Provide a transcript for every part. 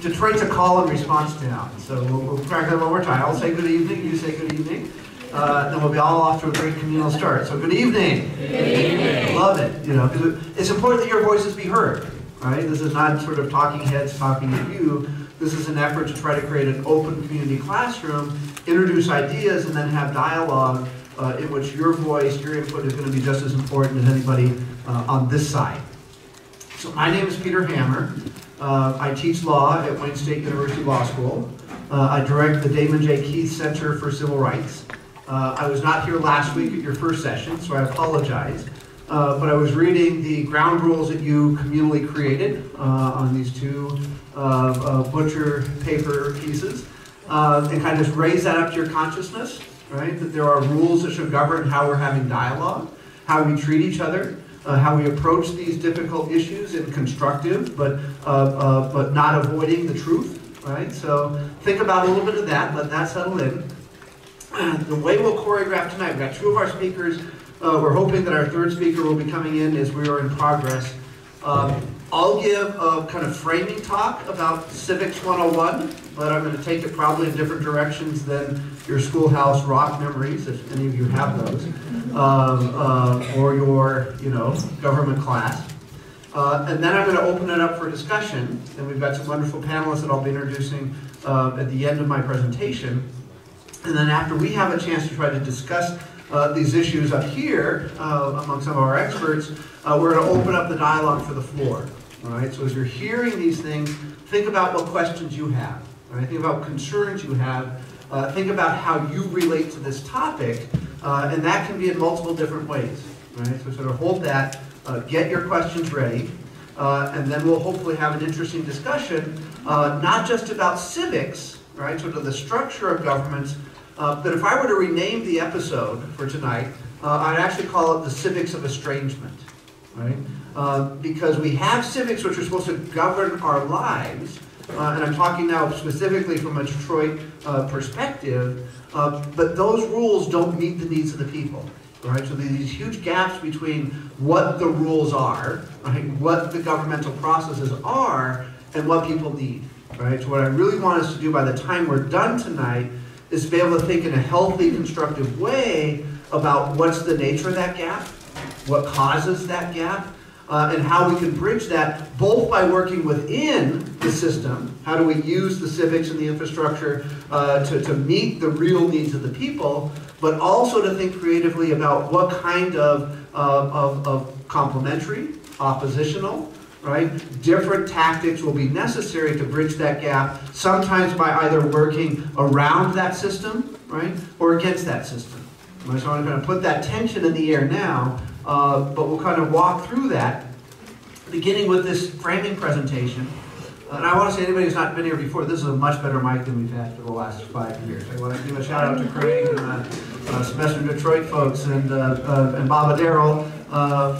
Detroit's a call and response town, so we'll crack that one more time. I'll say good evening, you say good evening. Then we'll be all off to a great communal start. So good evening. Good evening. Love it. You know, it's important that your voices be heard. Right? This is not sort of talking heads talking at you. This is an effort to try to create an open community classroom, introduce ideas, and then have dialogue in which your voice, your input is going to be just as important as anybody on this side. So my name is Peter Hammer. I teach law at Wayne State University Law School. I direct the Damon J. Keith Center for Civil Rights. I was not here last week at your first session, so I apologize. But I was reading the ground rules that you communally created on these two butcher paper pieces, and kind of just raise that up to your consciousness, right? That there are rules that should govern how we're having dialogue, how we treat each other, how we approach these difficult issues in constructive, but not avoiding the truth, right? So think about a little bit of that, let that settle in. The way we'll choreograph tonight, we've got two of our speakers. We're hoping that our third speaker will be coming in as we are in progress. I'll give a kind of framing talk about Civics 101, but I'm going to take it probably in different directions than your schoolhouse rock memories, if any of you have those, or your, government class. And then I'm going to open it up for discussion, and we've got some wonderful panelists that I'll be introducing at the end of my presentation. And then after we have a chance to try to discuss these issues up here among some of our experts, we're going to open up the dialogue for the floor. All right. So as you're hearing these things, think about what questions you have. Right? Think about concerns you have. Think about how you relate to this topic, and that can be in multiple different ways. Right. So sort of hold that, get your questions ready, and then we'll hopefully have an interesting discussion, not just about civics, right? Sort of the structure of governments. But if I were to rename the episode for tonight, I'd actually call it the Civics of Estrangement, right? Because we have civics which are supposed to govern our lives, and I'm talking now specifically from a Detroit perspective, but those rules don't meet the needs of the people, right? So there's these huge gaps between what the rules are, right? What the governmental processes are, and what people need, right? So what I really want us to do by the time we're done tonight is to be able to think in a healthy, constructive way about what's the nature of that gap, what causes that gap, and how we can bridge that both by working within the system, how do we use the civics and the infrastructure to meet the real needs of the people, but also to think creatively about what kind of complementary, oppositional, right? Different tactics will be necessary to bridge that gap, sometimes by either working around that system, right, or against that system. Right? So I'm going to put that tension in the air now, but we'll kind of walk through that, beginning with this framing presentation. And I want to say, anybody who's not been here before, this is a much better mic than we've had for the last 5 years. I want to give a shout out to Craig and Semester Detroit folks and Bob Darrell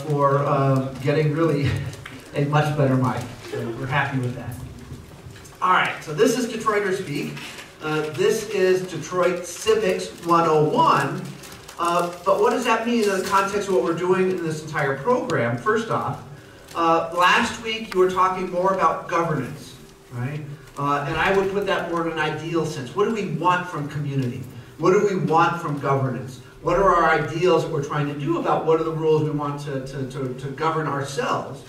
for getting really a much better mic. So we're happy with that. All right, so this is Detroiter Speak. This is Detroit Civics 101. But what does that mean in the context of what we're doing in this entire program? First off, last week you were talking more about governance, right? And I would put that more in an ideal sense. What do we want from community? What do we want from governance? What are our ideals that we're trying to do about what are the rules we want to govern ourselves?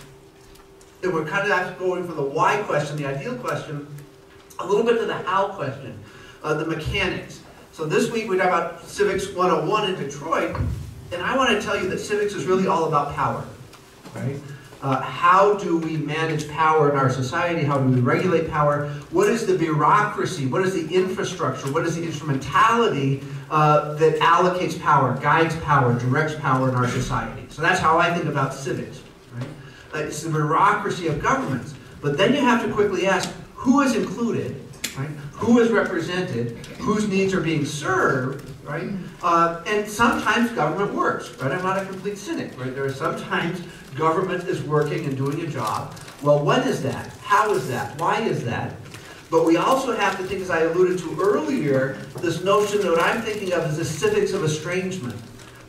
And we're kind of going from the why question, the ideal question, a little bit to the how question, the mechanics. So this week we talk about Civics 101 in Detroit, and I want to tell you that civics is really all about power, right? How do we manage power in our society? How do we regulate power? What is the bureaucracy? What is the infrastructure? What is the instrumentality that allocates power, guides power, directs power in our society? So that's how I think about civics, right? It's the bureaucracy of governments. But then you have to quickly ask, who is included, right? Who is represented? Whose needs are being served, right? And sometimes government works, right? I'm not a complete cynic, right? There are sometimes government is working and doing a job. Well, when is that? How is that? Why is that? But we also have to think, as I alluded to earlier, this notion that what I'm thinking of is the civics of estrangement,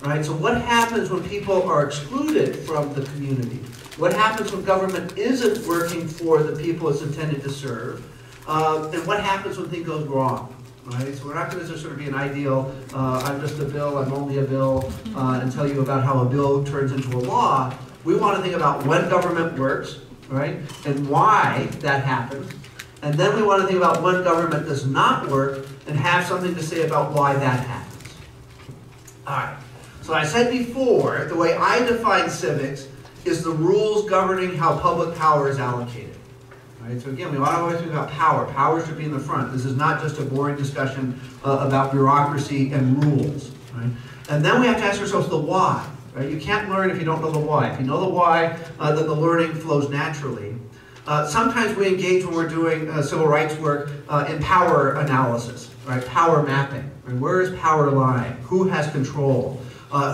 right? So what happens when people are excluded from the community? What happens when government isn't working for the people it's intended to serve? and what happens when things goes wrong. Right? So we're not going to just sort of be an ideal, I'm just a bill, I'm only a bill, and tell you about how a bill turns into a law. We want to think about when government works, right, and why that happens. And then we want to think about when government does not work and have something to say about why that happens. All right. So I said before, the way I define civics is the rules governing how public power is allocated. Right? So again, we want to always think about power. Power should be in the front. This is not just a boring discussion about bureaucracy and rules. Right? And then we have to ask ourselves the why. Right? You can't learn if you don't know the why. If you know the why, then the learning flows naturally. Sometimes we engage when we're doing civil rights work in power analysis, right? Power mapping. Right? Where is power lying? Who has control?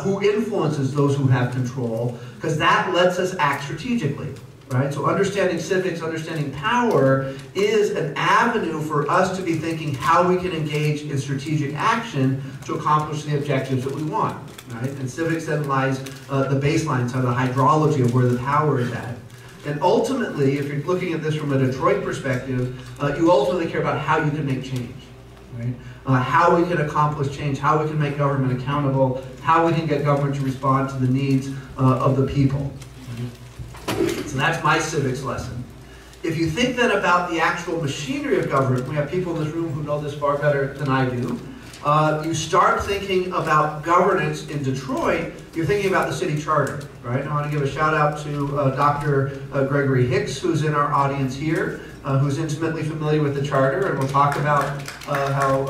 Who influences those who have control? Because that lets us act strategically. Right? So understanding civics, understanding power is an avenue for us to be thinking how we can engage in strategic action to accomplish the objectives that we want. Right? And civics then lies the baseline, so the hydrology of where the power is at. And ultimately, if you're looking at this from a Detroit perspective, you ultimately care about how you can make change. Right? How we can accomplish change, how we can make government accountable, how we can get government to respond to the needs of the people. So that's my civics lesson. If you think then about the actual machinery of government, we have people in this room who know this far better than I do. You start thinking about governance in Detroit, you're thinking about the city charter, right? I want to give a shout out to Dr. Gregory Hicks, who's in our audience here, who's intimately familiar with the charter, and we'll talk about how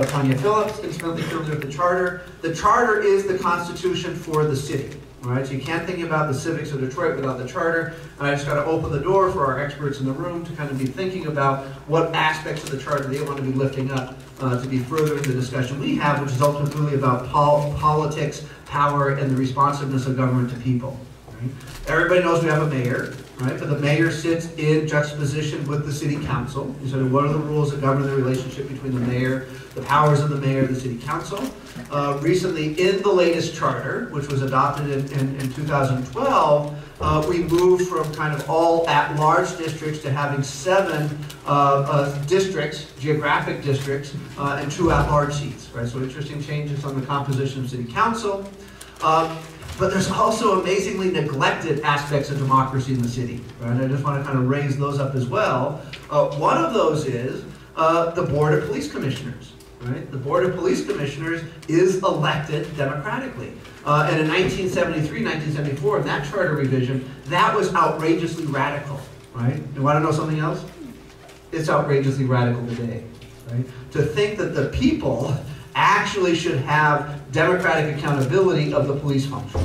Tanya Phillips is intimately familiar with the charter. The charter is the constitution for the city. Right, so you can't think about the civics of Detroit without the charter, and I just got to open the door for our experts in the room to kind of be thinking about what aspects of the charter they want to be lifting up to be furthering the discussion we have, which is ultimately about politics, power, and the responsiveness of government to people. Right? Everybody knows we have a mayor, right? But the mayor sits in juxtaposition with the city council. So what are the rules that govern the relationship between the mayor, the powers of the mayor, the city council? Recently, in the latest charter, which was adopted in 2012, we moved from kind of all at-large districts to having 7 districts, geographic districts, and 2 at-large seats. Right? So interesting changes on the composition of city council. But there's also amazingly neglected aspects of democracy in the city. Right? I just want to kind of raise those up as well. One of those is the Board of Police Commissioners. Right? The Board of Police Commissioners is elected democratically. And in 1973, 1974, in that charter revision, that was outrageously radical. Right? You want to know something else? It's outrageously radical today. Right? To think that the people actually should have democratic accountability of the police function.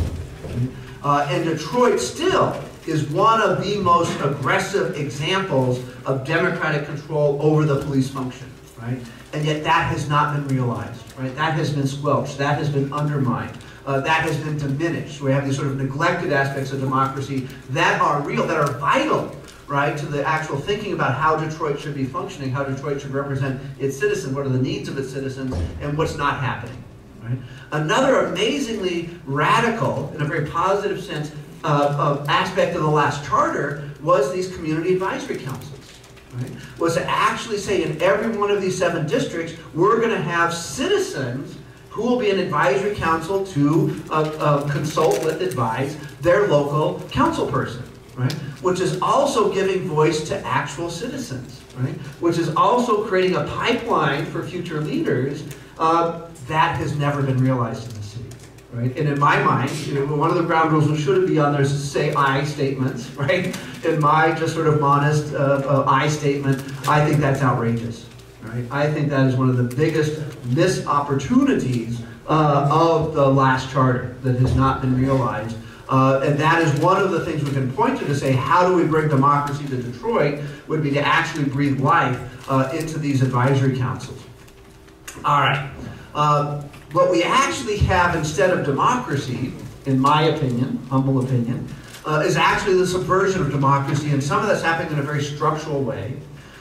And Detroit still is one of the most aggressive examples of democratic control over the police function. Right? And yet that has not been realized. Right? That has been squelched. That has been undermined. That has been diminished. We have these sort of neglected aspects of democracy that are real, that are vital, right, to the actual thinking about how Detroit should be functioning, how Detroit should represent its citizens, what are the needs of its citizens, and what's not happening. Right? Another amazingly radical, in a very positive sense, aspect of the last charter was these community advisory councils. Right? Was to actually say in every one of these 7 districts, we're going to have citizens who will be an advisory council to consult with, advise their local council person. Right? Which is also giving voice to actual citizens, right? Which is also creating a pipeline for future leaders that has never been realized in the city, right? And in my mind, one of the ground rules which shouldn't be on there is to say I statements, right? In my just sort of modest I statement, I think that's outrageous, right? I think that is one of the biggest missed opportunities of the last charter that has not been realized. And that is one of the things we can point to say, how do we bring democracy to Detroit, would be to actually breathe life into these advisory councils. All right. What we actually have instead of democracy, in my opinion, humble opinion, is actually the subversion of democracy, and some of that's happening in a very structural way.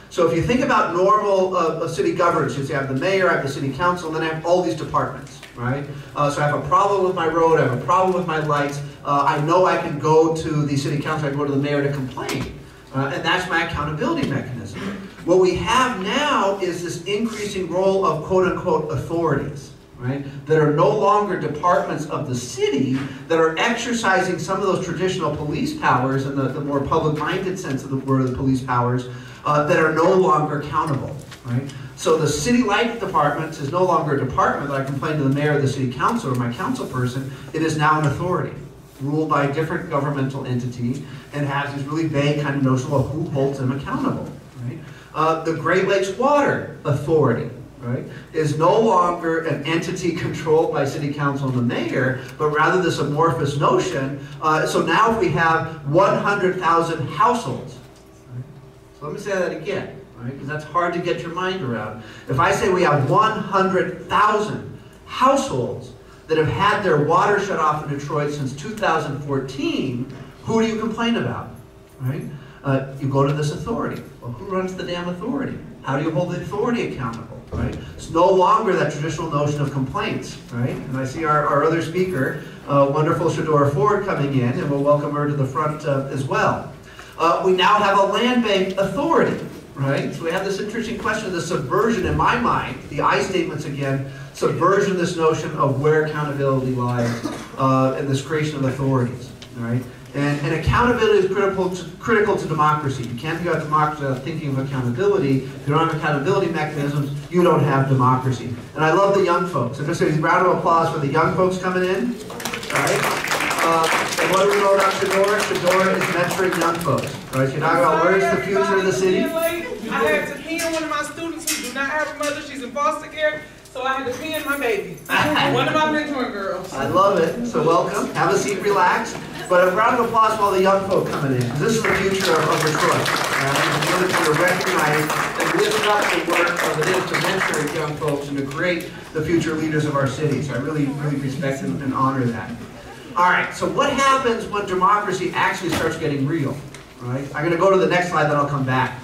So if you think about normal city governance, you say I have the mayor, I have the city council, and then I have all these departments, right? So I have a problem with my road, I have a problem with my lights, I know I can go to the city council, I can go to the mayor to complain. And that's my accountability mechanism. What we have now is this increasing role of quote-unquote authorities, right, that are no longer departments of the city, that are exercising some of those traditional police powers in the more public-minded sense of the word of the police powers, that are no longer accountable, right? So the city light department is no longer a department that I complain to the mayor or the city council or my council person. It is now an authority, ruled by a different governmental entity, and has this really vague kind of notion of who holds them accountable, right? The Great Lakes Water Authority, right, is no longer an entity controlled by city council and the mayor, but rather this amorphous notion. So now if we have 100,000 households, right? So let me say that again, right, because that's hard to get your mind around. If I say we have 100,000 households that have had their water shut off in Detroit since 2014, who do you complain about, right? You go to this authority. Well, who runs the damn authority? How do you hold the authority accountable, right? It's no longer that traditional notion of complaints, right? And I see our other speaker, wonderful Shadora Ford, coming in, and we'll welcome her to the front as well. We now have a land bank authority, right? So we have this interesting question of the subversion in my mind, the I statements again, subversion of this notion of where accountability lies and this creation of authorities, right? And accountability is critical to democracy. You can't think about democracy without thinking of accountability. If you don't have accountability mechanisms, you don't have democracy. And I love the young folks. And just a round of applause for the young folks coming in. Right? And what do we know about Shadora? Shadora is mentoring young folks. Right? She's talking about where's the future of the city. I had to pin one of my students who do not have a mother. She's in foster care. So I had to pin my baby. One of my mentoring girls. I love it. So welcome. Have a seat, relax. But a round of applause for all the young folk coming in. This is the future of Detroit. It's really trying to recognize and lift up the work of it is to mentor young folks and to create the future leaders of our city. So I really, really respect and honor that. All right, so what happens when democracy actually starts getting real? Right? I'm going to go to the next slide, then I'll come back.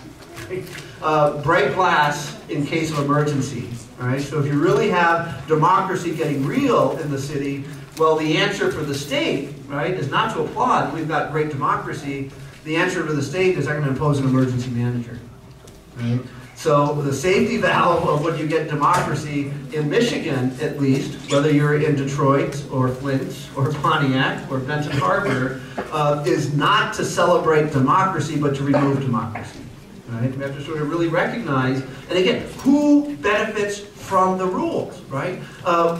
Break glass in case of emergency. Right? So if you really have democracy getting real in the city, well, the answer for the state, right, is not to applaud. We've got great democracy. The answer for the state is I'm going to impose an emergency manager. Right? So the safety valve of when you get democracy in Michigan, at least, whether you're in Detroit or Flint or Pontiac or Benton Harbor, is not to celebrate democracy, but to remove democracy. Right? We have to sort of really recognize, and again, who benefits from the rules, right?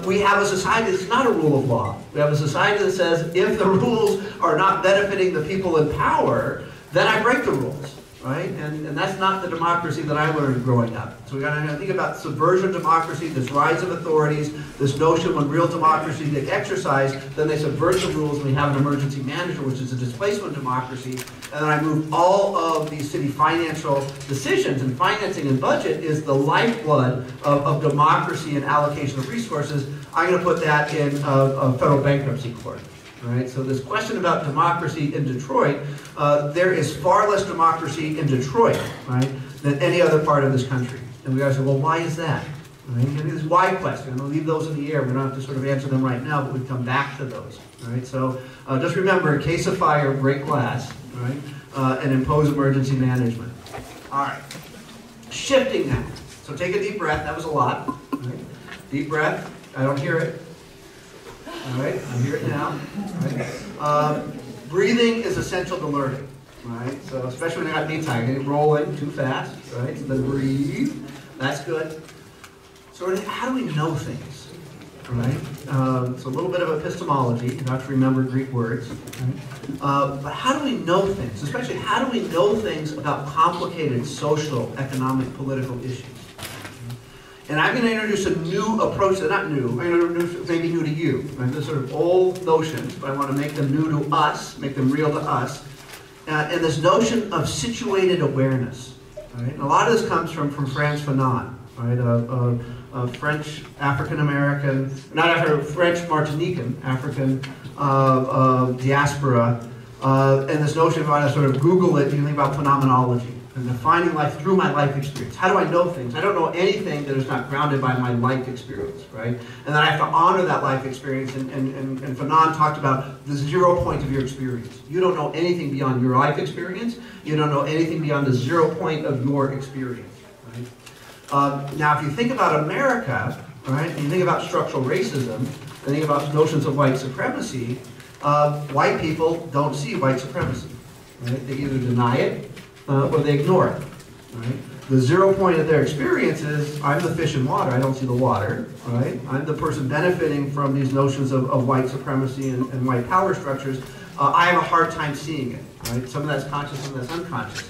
We have a society that's not a rule of law. We have a society that says if the rules are not benefiting the people in power, then I break the rules, right? And that's not the democracy that I learned growing up. So we got to think about subversion of democracy, this rise of authorities, this notion when real democracy gets exercised, then they subvert the rules and we have an emergency manager, which is a displacement of democracy. And then I move all of these city financial decisions, and financing and budget is the lifeblood of democracy and allocation of resources. I'm going to put that in a federal bankruptcy court. Right? So this question about democracy in Detroit, there is far less democracy in Detroit, right, than any other part of this country. And we gotta say, well, why is that? Right? And it's a why question. I'm going to leave those in the air. We don't have to sort of answer them right now, but we come back to those. Right? So just remember, in case of fire, break glass, right, and impose emergency management. All right. Shifting now. So take a deep breath. That was a lot. Right? Deep breath. I don't hear it. All right, I hear it now. Right. Breathing is essential to learning, right? So especially when I got knee tight, getting rolling too fast, right? So then breathe. That's good. So how do we know things, right? It's a little bit of epistemology. You have to remember Greek words. Right? But how do we know things? Especially how do we know things about complicated social, economic, political issues? And I'm going to introduce a new approach that's not new. I'm going to introduce maybe new to you. Right? They're sort of old notions, but I want to make them new to us, make them real to us. And this notion of situated awareness. Right? And a lot of this comes from Frantz Fanon, right? A French African-American, French Martinican African diaspora. And this notion, if I want to sort of Google it, you think about phenomenology. I'm defining life through my life experience. How do I know things? I don't know anything that is not grounded by my life experience, right? And then I have to honor that life experience, and Fanon talked about the 0 point of your experience. You don't know anything beyond your life experience. You don't know anything beyond the 0 point of your experience, right? Now, if you think about America, right, and you think about structural racism, and think about notions of white supremacy, white people don't see white supremacy, right? They either deny it, or they ignore it, right? The 0 point of their experience is, I'm the fish in water, I don't see the water, right? I'm the person benefiting from these notions of white supremacy and white power structures. I have a hard time seeing it, right? Some of that's conscious, some of that's unconscious.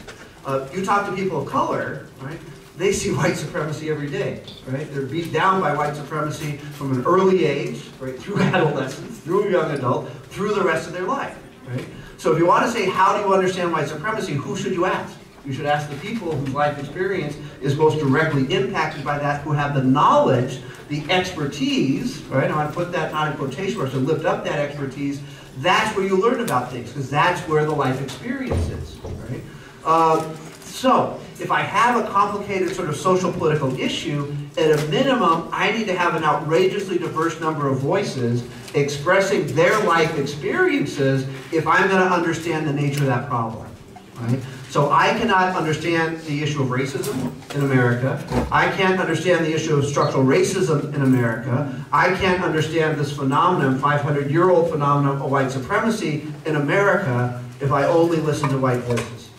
You talk to people of color, right? They see white supremacy every day, right? They're beat down by white supremacy from an early age, right? Through adolescence, through young adult, through the rest of their life, right? So if you want to say, how do you understand white supremacy, who should you ask? You should ask the people whose life experience is most directly impacted by that, who have the knowledge, the expertise, right? I want to put that not in quotation marks, to lift up that expertise. That's where you learn about things, because that's where the life experience is, right? So, if I have a complicated sort of social political issue, at a minimum, I need to have an outrageously diverse number of voices expressing their life experiences if I'm going to understand the nature of that problem, right? So I cannot understand the issue of racism in America. I can't understand the issue of structural racism in America. I can't understand this phenomenon, 500-year-old phenomenon of white supremacy in America, if I only listen to white voices.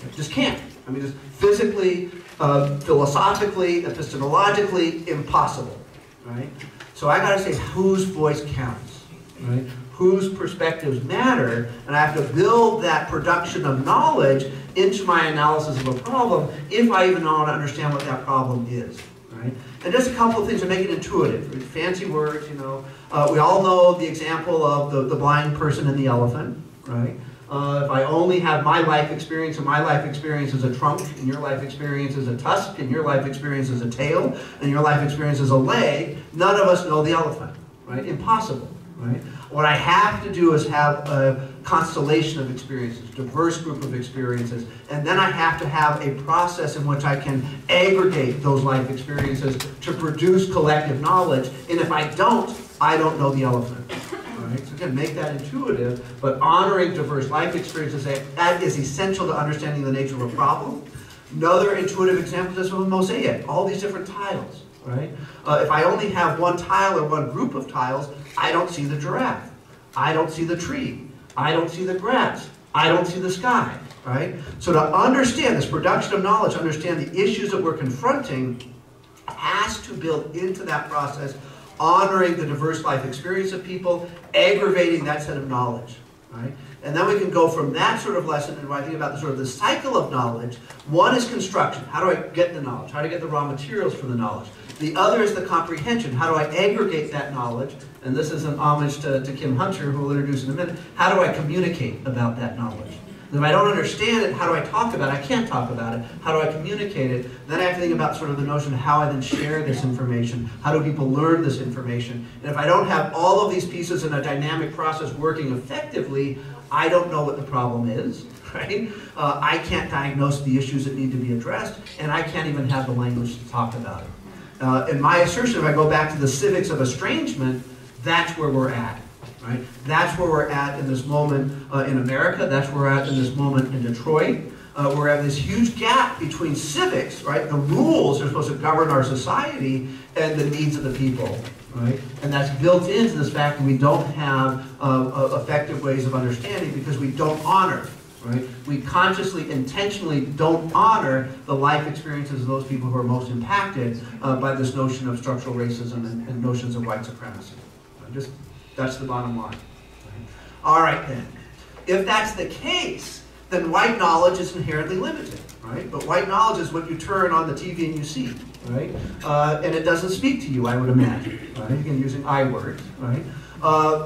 I just can't. I mean, just physically, philosophically, epistemologically, impossible, right? So I got to say whose voice counts, right? Whose perspectives matter, and I have to build that production of knowledge into my analysis of a problem if I even want to understand what that problem is, right? And just a couple of things to make it intuitive. Fancy words, you know. We all know the example of the blind person and the elephant, right? If I only have my life experience, and my life experience is a trunk, and your life experience is a tusk, and your life experience is a tail, and your life experience is a leg, none of us know the elephant, right? Impossible, right? What I have to do is have a constellation of experiences, diverse group of experiences, and then I have to have a process in which I can aggregate those life experiences to produce collective knowledge, and if I don't know the elephant. Right? So again, make that intuitive, but honoring diverse life experiences, that is essential to understanding the nature of a problem. Another intuitive example is from a mosaic, all these different tiles, right? If I only have one tile or one group of tiles, I don't see the giraffe, I don't see the tree, I don't see the grass, I don't see the sky, right? So to understand this production of knowledge, understand the issues that we're confronting, has to build into that process honoring the diverse life experience of people, aggravating that set of knowledge, right? And then we can go from that sort of lesson, and when I think about the sort of the cycle of knowledge, one is construction. How do I get the knowledge? How do I get the raw materials for the knowledge? The other is the comprehension. How do I aggregate that knowledge? And this is an homage to Kim Hunter, who we'll introduce in a minute. How do I communicate about that knowledge? And if I don't understand it, how do I talk about it? I can't talk about it. How do I communicate it? Then I have to think about sort of the notion of how I then share this information. How do people learn this information? And if I don't have all of these pieces in a dynamic process working effectively, I don't know what the problem is, right? I can't diagnose the issues that need to be addressed, and I can't even have the language to talk about it. In my assertion, if I go back to the civics of estrangement, that's where we're at. Right? That's where we're at in this moment in America. That's where we're at in this moment in Detroit. We're at this huge gap between civics, right? The rules that are supposed to govern our society and the needs of the people, right? And that's built into this fact that we don't have effective ways of understanding because we don't honor, right? We consciously, intentionally don't honor the life experiences of those people who are most impacted by this notion of structural racism and notions of white supremacy. That's the bottom line. All right, then. If that's the case, then white knowledge is inherently limited, right? But white knowledge is what you turn on the TV and you see, right? And it doesn't speak to you, I would imagine, right? Again, using I words, right?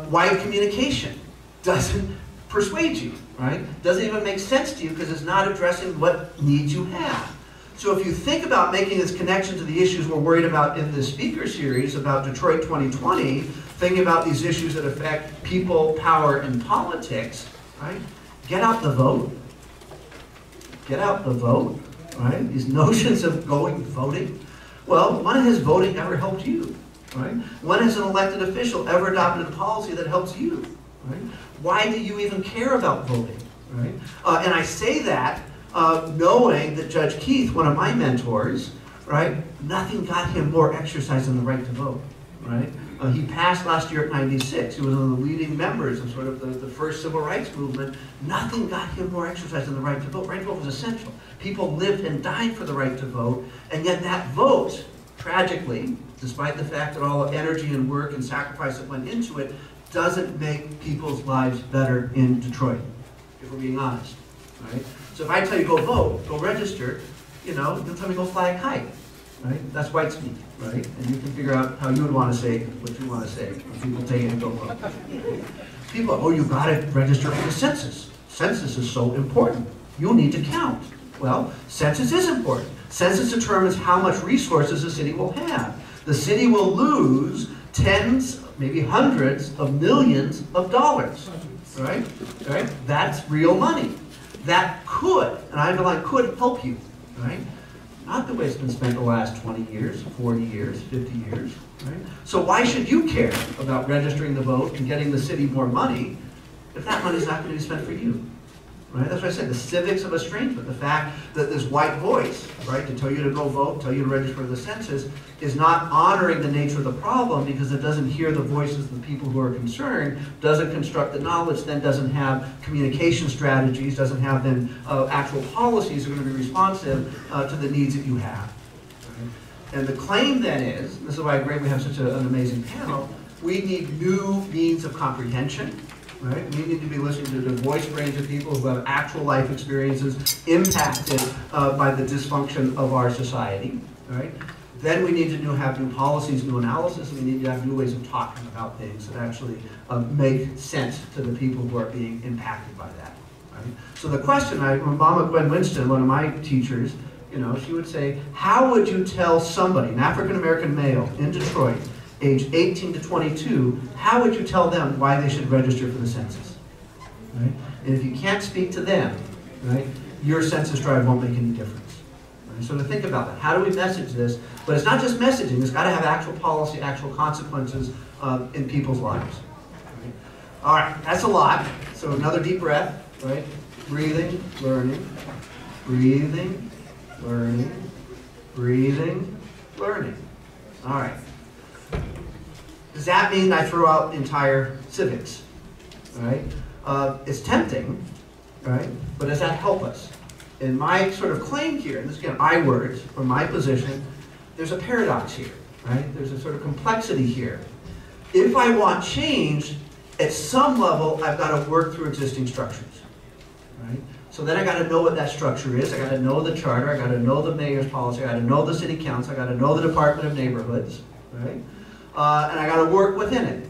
White communication doesn't persuade you, right? Doesn't even make sense to you because it's not addressing what needs you have. So if you think about making this connection to the issues we're worried about in this speaker series about Detroit 2020, thinking about these issues that affect people, power, and politics, right? Get out the vote. get out the vote, right? These notions of going voting. Well, when has voting ever helped you, right? When has an elected official ever adopted a policy that helps you, right? Why do you even care about voting, right? And I say that knowing that Judge Keith, one of my mentors, right, nothing got him more exercise than the right to vote, right? He passed last year at 96. He was one of the leading members of sort of the first civil rights movement. Nothing got him more exercise than the right to vote. Right to vote was essential. People lived and died for the right to vote, and yet that vote, tragically, despite the fact that all the energy and work and sacrifice that went into it, doesn't make people's lives better in Detroit, if we're being honest, right? So if I tell you go vote, go register, you know, you'll tell me go fly a kite, right? That's white speak, right? And you can figure out how you would want to say what you want to say when people tell you to go vote. People, oh, you got to register for the census. Census is so important. You need to count. Well, census is important. Census determines how much resources the city will have. The city will lose tens, maybe hundreds of millions of dollars, right? Right? That's real money. That could, and I underline could, help you, right? Not the way it's been spent the last 20 years, 40 years, 50 years, right? So why should you care about registering the vote and getting the city more money if that money's not going to be spent for you? Right? That's what I said, the civics of estrangement, the fact that this white voice, right, to tell you to go vote, tell you to register for the census, is not honoring the nature of the problem because it doesn't hear the voices of the people who are concerned, doesn't construct the knowledge, then doesn't have communication strategies, doesn't have then actual policies that are going to be responsive to the needs that you have. Right? And the claim then is, and this is why I agree we have such an amazing panel, we need new means of comprehension. Right? We need to be listening to the voice range of people who have actual life experiences impacted by the dysfunction of our society. Right? Then we need to have new policies, new analysis, and we need to have new ways of talking about things that actually make sense to the people who are being impacted by that. Right? So the question, Mama Gwen Winston, one of my teachers, you know, she would say, how would you tell somebody, an African-American male in Detroit, age 18 to 22, how would you tell them why they should register for the census? Right? And if you can't speak to them, right, your census drive won't make any difference. Right? So to think about that, how do we message this? But it's not just messaging, it's got to have actual policy, actual consequences in people's lives. Right? All right, that's a lot. So another deep breath, right? Breathing, learning, breathing, learning, breathing, learning. All right. Does that mean I throw out the entire civics? Right? It's tempting, right? But does that help us? In my sort of claim here, and this again, I words from my position, there's a paradox here, right? There's a sort of complexity here. If I want change, at some level, I've got to work through existing structures, right? So then I got to know what that structure is. I got to know the charter. I got to know the mayor's policy. I got to know the city council. I got to know the Department of Neighborhoods, right? And I got to work within it,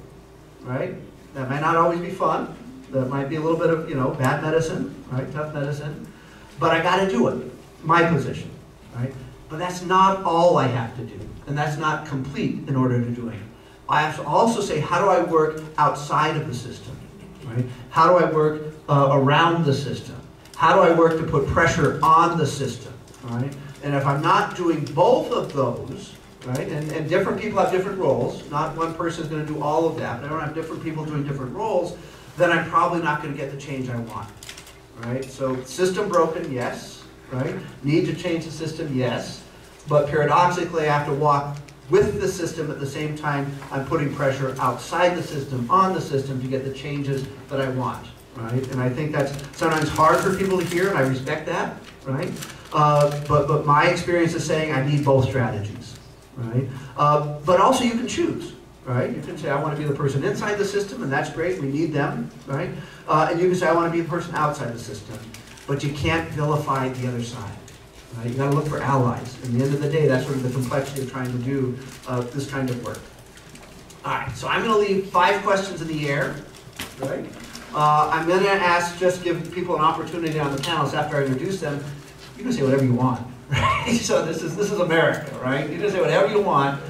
right? That might not always be fun. That might be a little bit of, you know, bad medicine, right? Tough medicine. But I got to do it. My position, right? But that's not all I have to do, and that's not complete in order to do it. I have to also say, how do I work outside of the system, right? How do I work around the system? How do I work to put pressure on the system, right? And if I'm not doing both of those, right? And different people have different roles. Not one person is going to do all of that. But I don't have different people doing different roles, then I'm probably not going to get the change I want. Right? So system broken, yes. Right? Need to change the system, yes. But paradoxically, I have to walk with the system at the same time I'm putting pressure outside the system, on the system, to get the changes that I want. Right? And I think that's sometimes hard for people to hear, and I respect that. Right? But my experience is saying I need both strategies. Right? But also you can choose, right? You can say, I want to be the person inside the system, and that's great, we need them, right? And you can say, I want to be the person outside the system, but you can't vilify the other side, right? You got to look for allies. At the end of the day, that's sort of the complexity of trying to do this kind of work. All right, so I'm going to leave 5 questions in the air, right? I'm going to just give people an opportunity on the panels after I introduce them. You can say whatever you want. Right? So this is America, right? You can say whatever you want,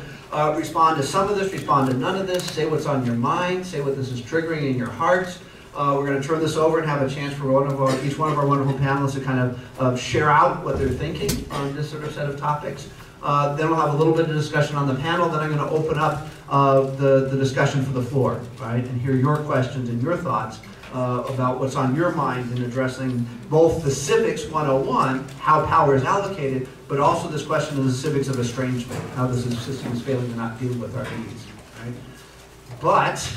respond to some of this, respond to none of this, say what's on your mind, say what this is triggering in your hearts, We're going to turn this over and have a chance for each one of our wonderful panelists to kind of share out what they're thinking on this sort of set of topics. Then we'll have a little bit of discussion on the panel. Then I'm going to open up the discussion for the floor, right, and hear your questions and your thoughts about what's on your mind in addressing both the Civics 101, how power is allocated, but also this question of the civics of estrangement, how this system is failing to not deal with our needs. Right? But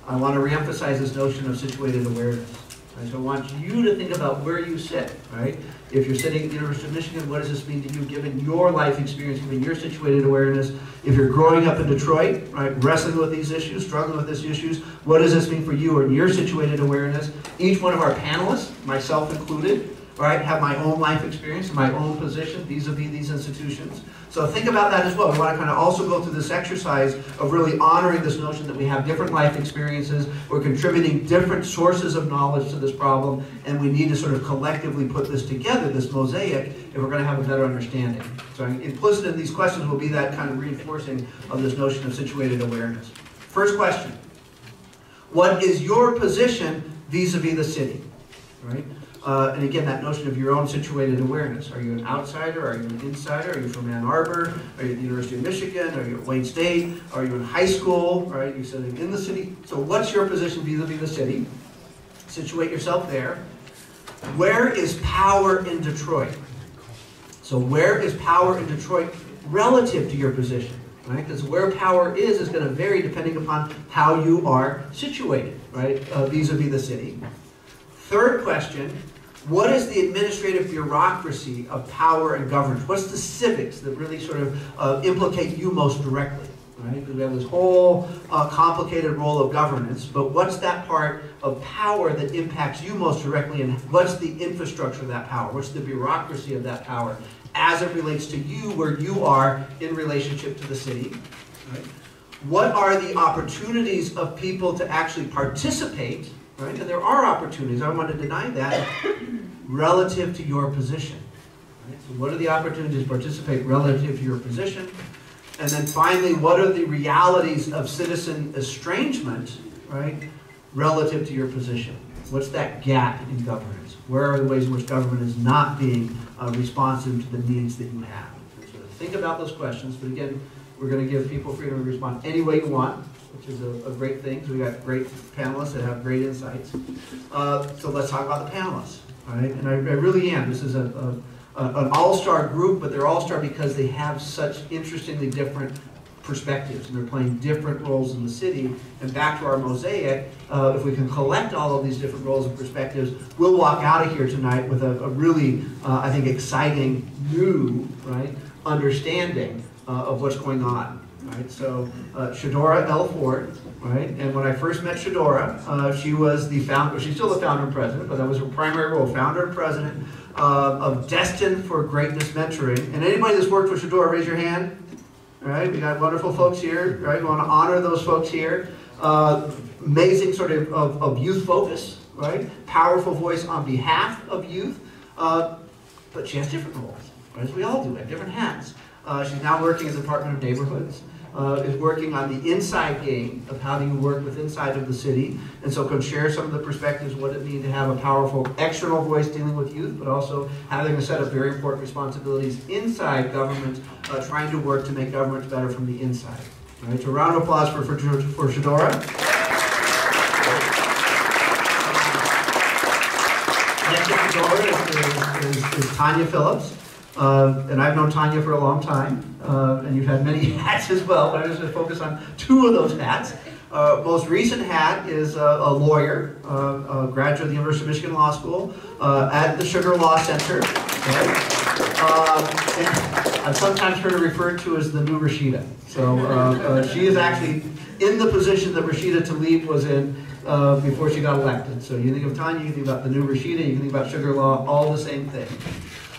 I want to reemphasize this notion of situated awareness. Right? So I want you to think about where you sit. Right? If you're sitting at the University of Michigan, what does this mean to you given your life experience, given your situated awareness? If you're growing up in Detroit, right, wrestling with these issues, struggling with these issues, what does this mean for you and your situated awareness? Each one of our panelists, myself included, right, have my own life experience and my own position vis-a-vis these institutions. So think about that as well. We want to kind of also go through this exercise of really honoring this notion that we have different life experiences, we're contributing different sources of knowledge to this problem, and we need to sort of collectively put this together, this mosaic, if we're going to have a better understanding. So implicit in these questions will be that kind of reinforcing of this notion of situated awareness. First question: what is your position vis-a-vis the city? Right? And again, that notion of your own situated awareness. Are you an outsider? Are you an insider? Are you from Ann Arbor? Are you at the University of Michigan? Are you at Wayne State? Are you in high school? Right? You're sitting in the city. So what's your position vis-a-vis the city? Situate yourself there. Where is power in Detroit? So where is power in Detroit relative to your position? Right? Because where power is going to vary depending upon how you are situated, right? Vis-a-vis the city. Third question: what is the administrative bureaucracy of power and governance? What's the civics that really sort of implicate you most directly? Right? Because we have this whole complicated role of governance, but what's that part of power that impacts you most directly, and what's the infrastructure of that power? What's the bureaucracy of that power as it relates to you, where you are in relationship to the city? Right? What are the opportunities of people to actually participate? Right? And there are opportunities, I don't want to deny that, relative to your position. Right? So what are the opportunities to participate relative to your position? And then finally, what are the realities of citizen estrangement, right, relative to your position? What's that gap in governance? Where are the ways in which government is not being responsive to the needs that you have? So think about those questions, but again, we're going to give people freedom to respond any way you want, which is a great thing, because we got great panelists that have great insights. So let's talk about the panelists, all right? And I really am. This is an all-star group, but they're all-star because they have such interestingly different perspectives, and they're playing different roles in the city. And back to our mosaic, if we can collect all of these different roles and perspectives, we'll walk out of here tonight with a really, I think, exciting new, right, understanding of what's going on. Right, so Shadora L. Ford, right, and when I first met Shadora, she was the founder, she's still the founder and president, but that was her primary role, founder and president of Destined for Greatness Mentoring. And anybody that's worked with Shadora, raise your hand. All right, we got wonderful folks here, right, we want to honor those folks here. Amazing sort of youth focus, right, powerful voice on behalf of youth, but she has different roles, right, as we all do, have different hats. She's now working as a Department of Neighborhoods, is working on the inside game of how do you work with inside of the city, and so can share some of the perspectives, what it means to have a powerful external voice dealing with youth, but also having a set of very important responsibilities inside government, trying to work to make governments better from the inside. All right, so a round of applause for Shadora. Next to Shadora is Tanya Phillips. And I've known Tanya for a long time, and you've had many hats as well, but I'm just going to focus on two of those hats. Most recent hat is a lawyer, a graduate of the University of Michigan Law School, at the Sugar Law Center. Right? I've sometimes heard her referred to as the new Rashida. So she is actually in the position that Rashida Tlaib was in before she got elected. So you think of Tanya, you think about the new Rashida, you think about sugar law, all the same thing.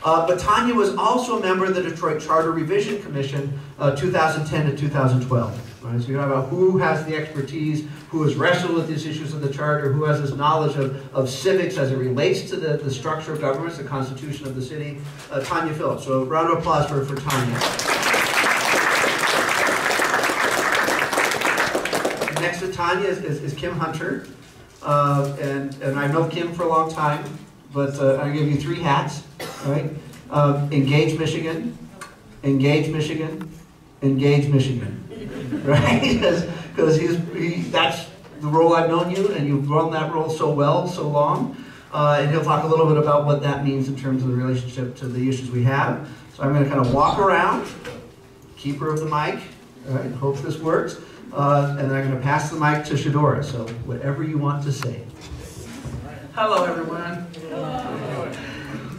But Tanya was also a member of the Detroit Charter Revision Commission 2010 to 2012. Right? So you're talking about who has the expertise, who has wrestled with these issues of the Charter, who has this knowledge of civics as it relates to the structure of governments, the constitution of the city. Tanya Phillips. So a round of applause for Tanya. Next to Tanya is Kim Hunter. and I know Kim for a long time, but I give you 3 hats, right? Engage Michigan, engage Michigan, engage Michigan, right? Because that's the role I've known you, and you've run that role so well, so long. And he'll talk a little bit about what that means in terms of the relationship to the issues we have. So I'm going to kind of walk around, keeper of the mic, all right, hope this works. And then I'm going to pass the mic to Shadora, so whatever you want to say. Hello, everyone.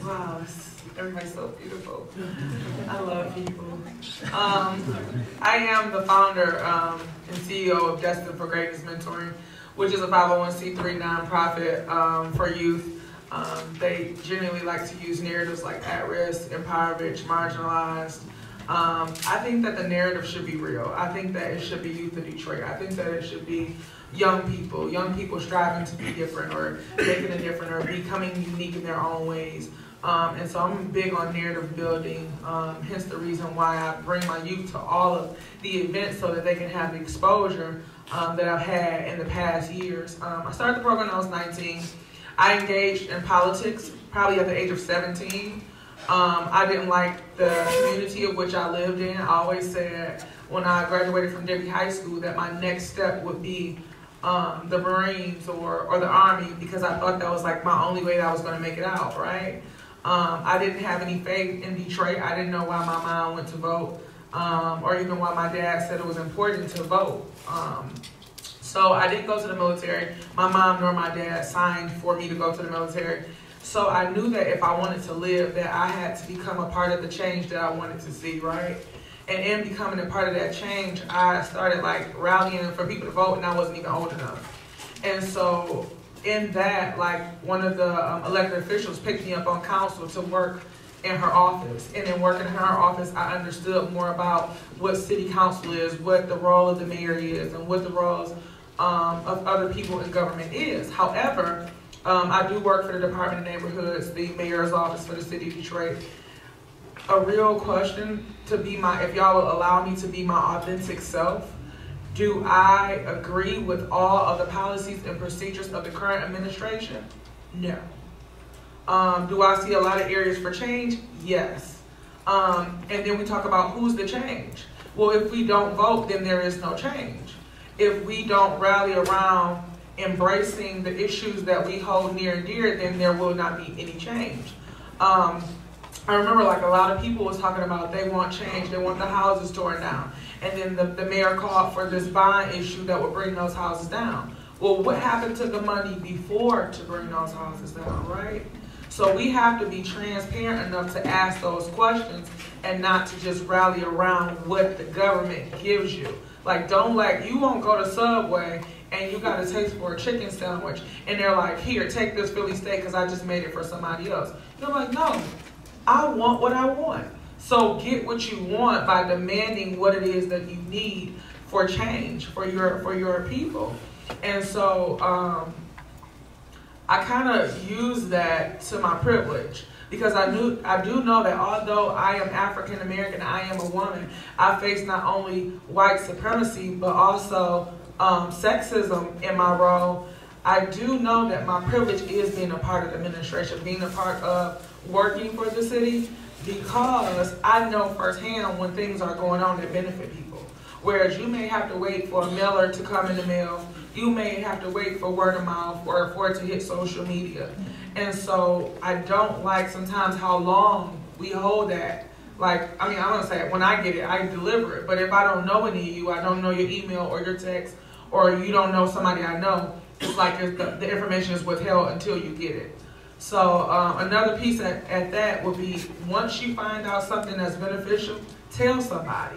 Wow, everybody's so beautiful. I love people. I am the founder and CEO of Destined for Greatness Mentoring, which is a 501c3 nonprofit for youth. They generally like to use narratives like at-risk, impoverished, marginalized. I think that the narrative should be real. I think that it should be youth of Detroit. I think that it should be young people striving to be different or making a difference or becoming unique in their own ways. And so I'm big on narrative building, hence the reason why I bring my youth to all of the events so that they can have the exposure that I've had in the past years. I started the program when I was 19. I engaged in politics probably at the age of 17. I didn't like the community of which I lived in. I always said when I graduated from Debbie High School that my next step would be the Marines or the Army, because I thought that was like my only way that I was going to make it out, right? I didn't have any faith in Detroit. I didn't know why my mom went to vote, or even why my dad said it was important to vote. So I didn't go to the military. My mom nor my dad signed for me to go to the military. So I knew that if I wanted to live, that I had to become a part of the change that I wanted to see, right? And in becoming a part of that change, I started like rallying for people to vote, and I wasn't even old enough. And so in that, like one of the elected officials picked me up on council to work in her office. And in working in her office, I understood more about what city council is, what the role of the mayor is, and what the roles of other people in government is. However, I do work for the Department of Neighborhoods, the mayor's office for the city of Detroit. A real question to be if y'all will allow me to be my authentic self, do I agree with all of the policies and procedures of the current administration? No. Do I see a lot of areas for change? Yes. And then we talk about who's the change. Well, if we don't vote, then there is no change. If we don't rally around embracing the issues that we hold near and dear, then there will not be any change. I remember like a lot of people was talking about they want change, they want the houses torn down. And then the mayor called for this bond issue that would bring those houses down. Well, what happened to the money before to bring those houses down, right? So we have to be transparent enough to ask those questions and not to just rally around what the government gives you. Like, you won't go to Subway and you got a taste for a chicken sandwich and they're like, here, take this Philly steak because I just made it for somebody else. You're like, no, I want what I want. So get what you want by demanding what it is that you need for change for your people. And so I kind of use that to my privilege, because I do know that although I am African American, I am a woman, I face not only white supremacy but also sexism in my role. I do know that my privilege is being a part of the administration, being a part of working for the city, because I know firsthand when things are going on that benefit people. Whereas you may have to wait for a mailer to come in the mail, you may have to wait for word of mouth or for it to hit social media. And so I don't like sometimes how long we hold that. Like, I mean, I'm gonna say when I get it, I deliver it. But if I don't know any of you, I don't know your email or your text, or you don't know somebody I know, it's like the information is withheld until you get it. So another piece at that would be, once you find out something that's beneficial, tell somebody.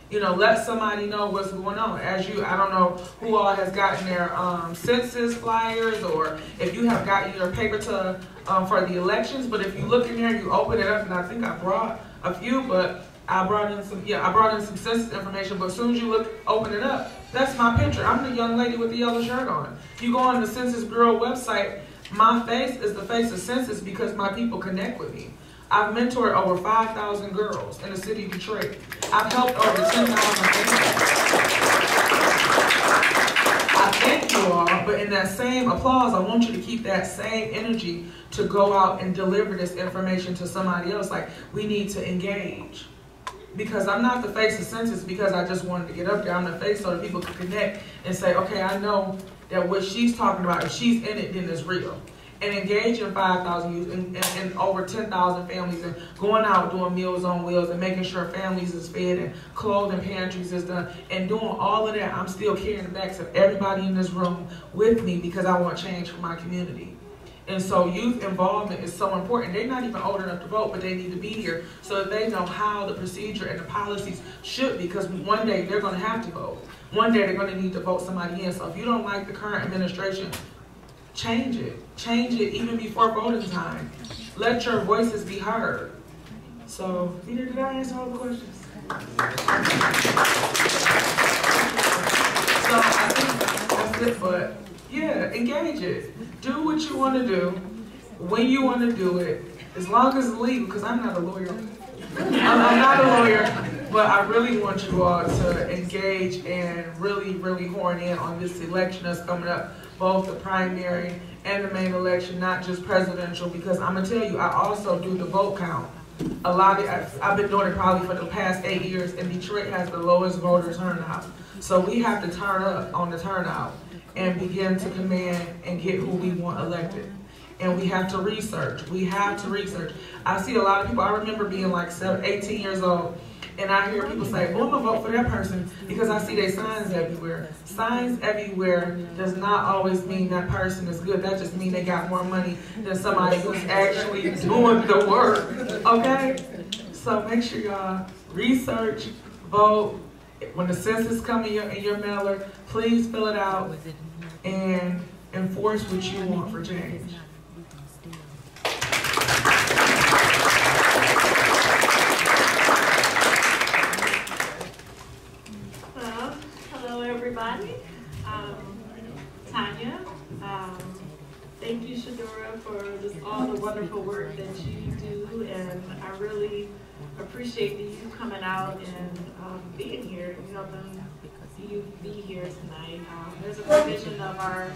You know, let somebody know what's going on. I don't know who all has gotten their census flyers, or if you have gotten your paper for the elections, but if you look in there, you open it up, and I think I brought a few, but I brought in some census information, but as soon as you open it up, that's my picture. I'm the young lady with the yellow shirt on. If you go on the Census Bureau website, my face is the face of census because my people connect with me. I've mentored over 5,000 girls in the city of Detroit. I've helped over 10,000 families. I thank you all but in that same applause, I want you to keep that same energy to go out and deliver this information to somebody else. Like, we need to engage. Because I'm not the face of census because I just wanted to get up there. I'm the face so that people can connect and say, okay, I know that what she's talking about, if she's in it, then it's real. And engaging 5,000 youth and over 10,000 families and going out doing Meals on Wheels and making sure families is fed and clothing pantries is done and doing all of that, I'm still carrying the backs of everybody in this room with me because I want change for my community. And so youth involvement is so important. They're not even old enough to vote, but they need to be here so that they know how the procedure and the policies should be, because one day they're going to have to vote. One day they're going to need to vote somebody in. So if you don't like the current administration, change it. Change it even before voting time. Let your voices be heard. So, Peter, did I answer all the questions? So I think that's it, but yeah, engage it. Do what you want to do, when you want to do it, as long as it's legal, because I'm not a lawyer. I'm not a lawyer, but I really want you all to engage and really, really horn in on this election that's coming up, both the primary and the main election, not just presidential, because I'm going to tell you, I also do the vote count. I've been doing it probably for the past 8 years, and Detroit has the lowest voter turnout. So we have to turn up on the turnout and begin to command and get who we want elected. And we have to research. We have to research. I see a lot of people, I remember being like 18 years old, and I hear people say, oh, I'm going to vote for that person because I see their signs everywhere. Signs everywhere does not always mean that person is good. That just means they got more money than somebody who's actually doing the work, okay? So make sure y'all research, vote. When the census comes in your mailer, please fill it out and enforce what you want for change. Well, hello everybody. Tanya, thank you Shadora for just all the wonderful work that you do, and I really appreciate you coming out and being here, helping you be here tonight. There's a provision of our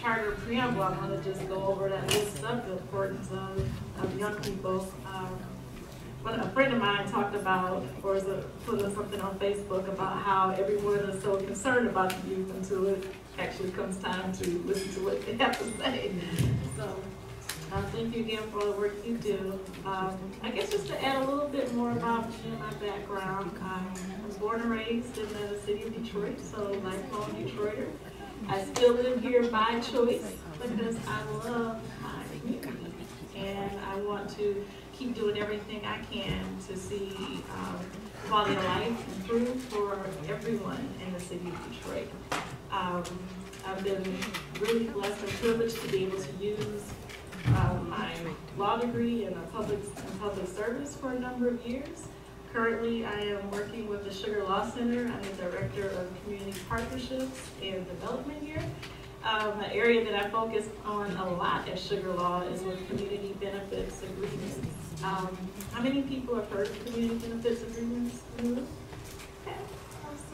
charter preamble. I want to just go over that list of the importance of young people. When a friend of mine talked about, or put something on Facebook about how everyone is so concerned about the youth until it actually comes time to listen to what they have to say. So thank you again for all the work you do. I guess just to add a little bit more about me and my background, I was born and raised in the city of Detroit, so lifelong Detroiter. I still live here by choice because I love my community, and I want to keep doing everything I can to see quality of life improve for everyone in the city of Detroit. I've been really blessed and privileged to be able to use my law degree in public service for a number of years. Currently, I am working with the Sugar Law Center. I'm the Director of Community Partnerships and Development here. An area that I focus on a lot at Sugar Law is with community benefits agreements. How many people have heard of community benefits agreements? Okay,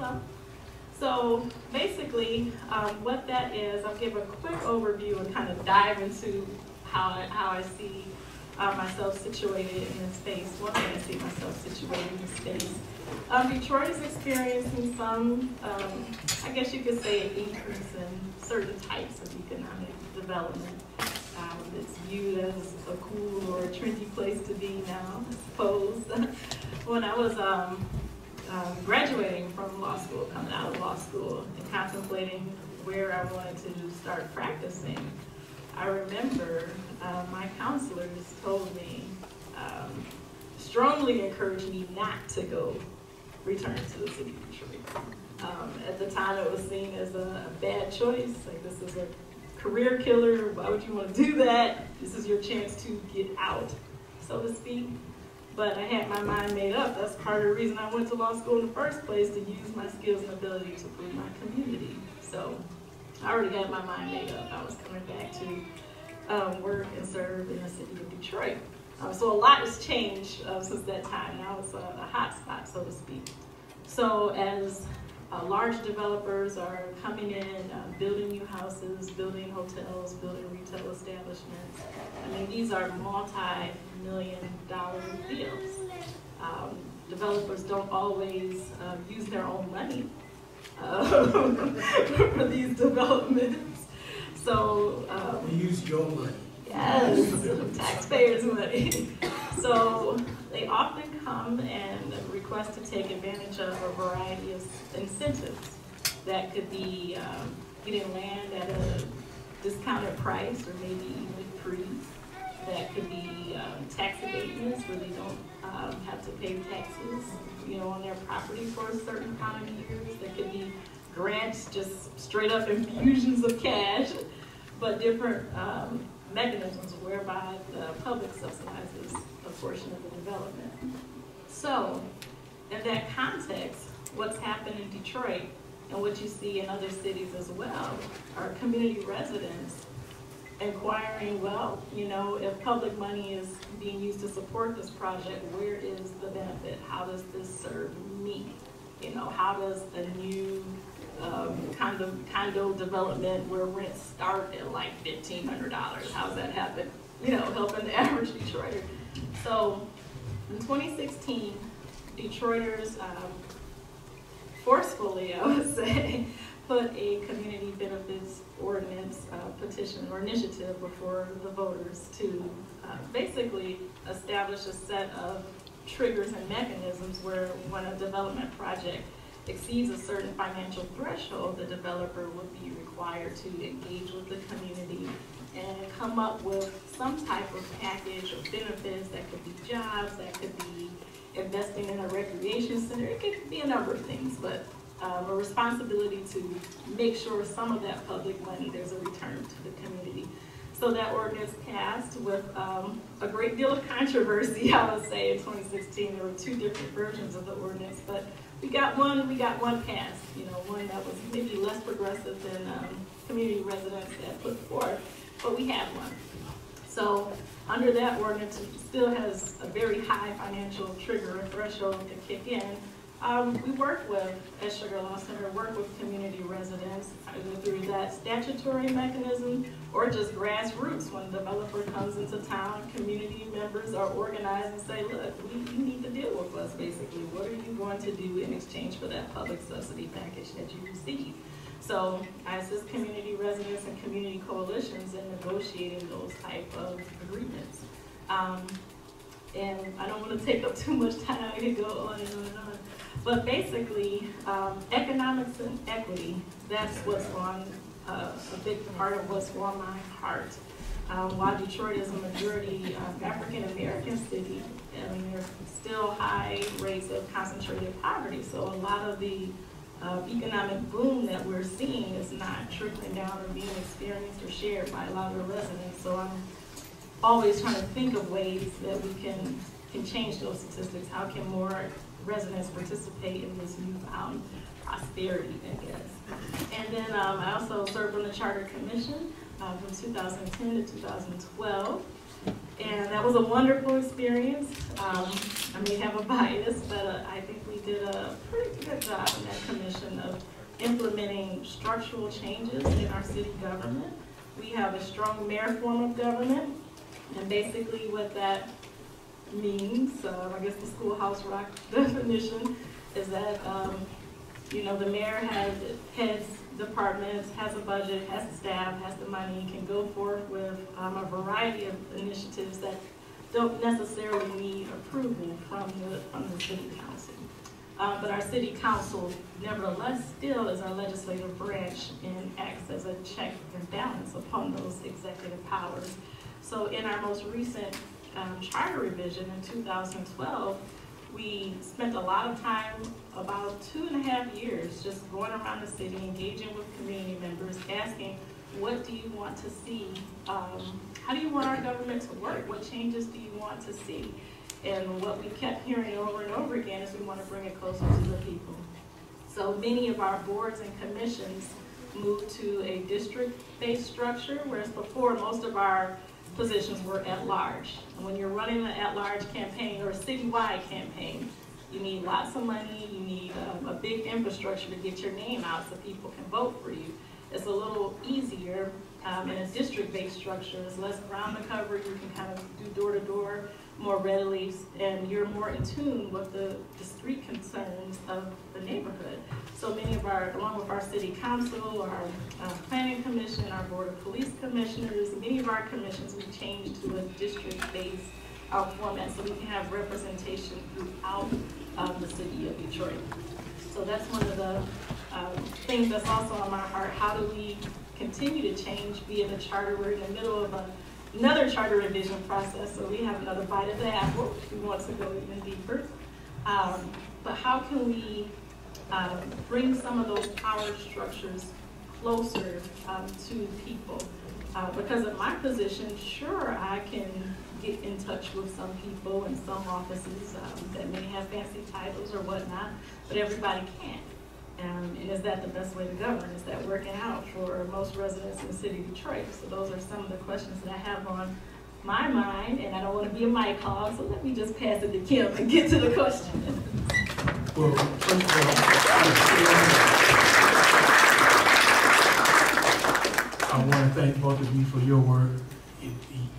awesome. So basically, what that is, I'll give a quick overview and kind of dive into how I see myself situated in this space. One way I see myself situated in this space. Detroit is experiencing some, I guess you could say, an increase in certain types of economic development. It's viewed as a cool or a trendy place to be now, I suppose. When I was graduating from law school, coming out of law school, and contemplating where I wanted to start practicing, I remember my counselors told me, strongly encouraged me not to go return to the city of Detroit. At the time, it was seen as a bad choice. Like, this is a career killer. Why would you want to do that? This is your chance to get out, so to speak. But I had my mind made up. That's part of the reason I went to law school in the first place, to use my skills and ability to prove my community. So I already had my mind made up. I was coming back to work and serve in the city of Detroit. So a lot has changed since that time. Now it's a hot spot, so to speak. So as large developers are coming in, building new houses, building hotels, building retail establishments. I mean, these are multi-million-dollar deals. Developers don't always use their own money for these developments. So we use your money. Yes, taxpayers' money. So they often come and request to take advantage of a variety of incentives. That could be getting land at a discounted price or maybe even free. That could be tax abatements where they don't have to pay taxes, on their property for a certain amount of years. There could be grants, just straight up infusions of cash, but different mechanisms whereby the public subsidizes a portion of the development. So, in that context, what's happened in Detroit and what you see in other cities as well are community residents inquiring, well, if public money is being used to support this project, where is the benefit? How does this serve me? How does a new condo development where rents start at like $1,500, how's that happen? Helping the average Detroiter. So in 2016, Detroiters forcefully, I would say, put a community benefits ordinance petition or initiative before the voters to basically establish a set of triggers and mechanisms where when a development project exceeds a certain financial threshold, the developer would be required to engage with the community and come up with some type of package of benefits. That could be jobs, that could be investing in a recreation center, it could be a number of things, but a responsibility to make sure some of that public money, there's a return to the community. So that ordinance passed with a great deal of controversy, I would say, in 2016. There were two different versions of the ordinance, but we got one passed, one that was maybe less progressive than community residents had put forth, but we had one. So under that ordinance, it still has a very high financial trigger or threshold to kick in. We work with, at Sugar Law Center, work with community residents either through that statutory mechanism or just grassroots. When a developer comes into town, community members are organized and say, look, you need to deal with us, basically. What are you going to do in exchange for that public subsidy package that you receive? So I assist community residents and community coalitions in negotiating those type of agreements. And I don't want to take up too much time to go on and on and on. But basically, economics and equity, that's what's on a big part of what's on my heart. While Detroit is a majority African-American city, there's still high rates of concentrated poverty. So a lot of the economic boom that we're seeing is not trickling down or being experienced or shared by a lot of the residents. So I'm always trying to think of ways that we can change those statistics. How can more residents participate in this newfound prosperity, I guess. And then I also served on the Charter Commission from 2010 to 2012. And that was a wonderful experience. I may have a bias, but I think we did a pretty good job in that commission of implementing structural changes in our city government. We have a strong mayor form of government, and basically what that means, I guess the Schoolhouse Rock definition, is that the mayor has heads departments, has a budget, has the staff, has the money, can go forth with a variety of initiatives that don't necessarily need approval from the city council. But our city council, nevertheless, still is our legislative branch and acts as a check and balance upon those executive powers. So in our most recent charter revision in 2012, we spent a lot of time, about 2.5 years, just going around the city, engaging with community members, asking, what do you want to see? How do you want our government to work? What changes do you want to see? And what we kept hearing over and over again is we want to bring it closer to the people. So many of our boards and commissions moved to a district-based structure, whereas before most of our positions were at large. And when you're running an at-large campaign or a citywide campaign, You need lots of money, you need a big infrastructure to get your name out so people can vote for you. It's a little easier in a district-based structure. There's less ground to cover. You can kind of do door-to-door more readily, and you're more in tune with the street concerns of the neighborhood. So many of our, along with our city council, our planning commission, our board of police commissioners, many of our commissions, we changed to a district-based format so we can have representation throughout the city of Detroit. So that's one of the things that's also on my heart. How do we continue to change, be in the charter? We're in the middle of another charter revision process, so we have another bite of the apple. We want to go even deeper. But how can we bring some of those power structures closer to people? Because of my position, sure, I can get in touch with some people in some offices that may have fancy titles or whatnot, but everybody can't. And is that the best way to govern? Is that working out for most residents in the city of Detroit? So those are some of the questions that I have on my mind, and I don't want to be a mic hog, so let me just pass it to Kim and get to the question. Well, first of all, I want to thank both of you for your work.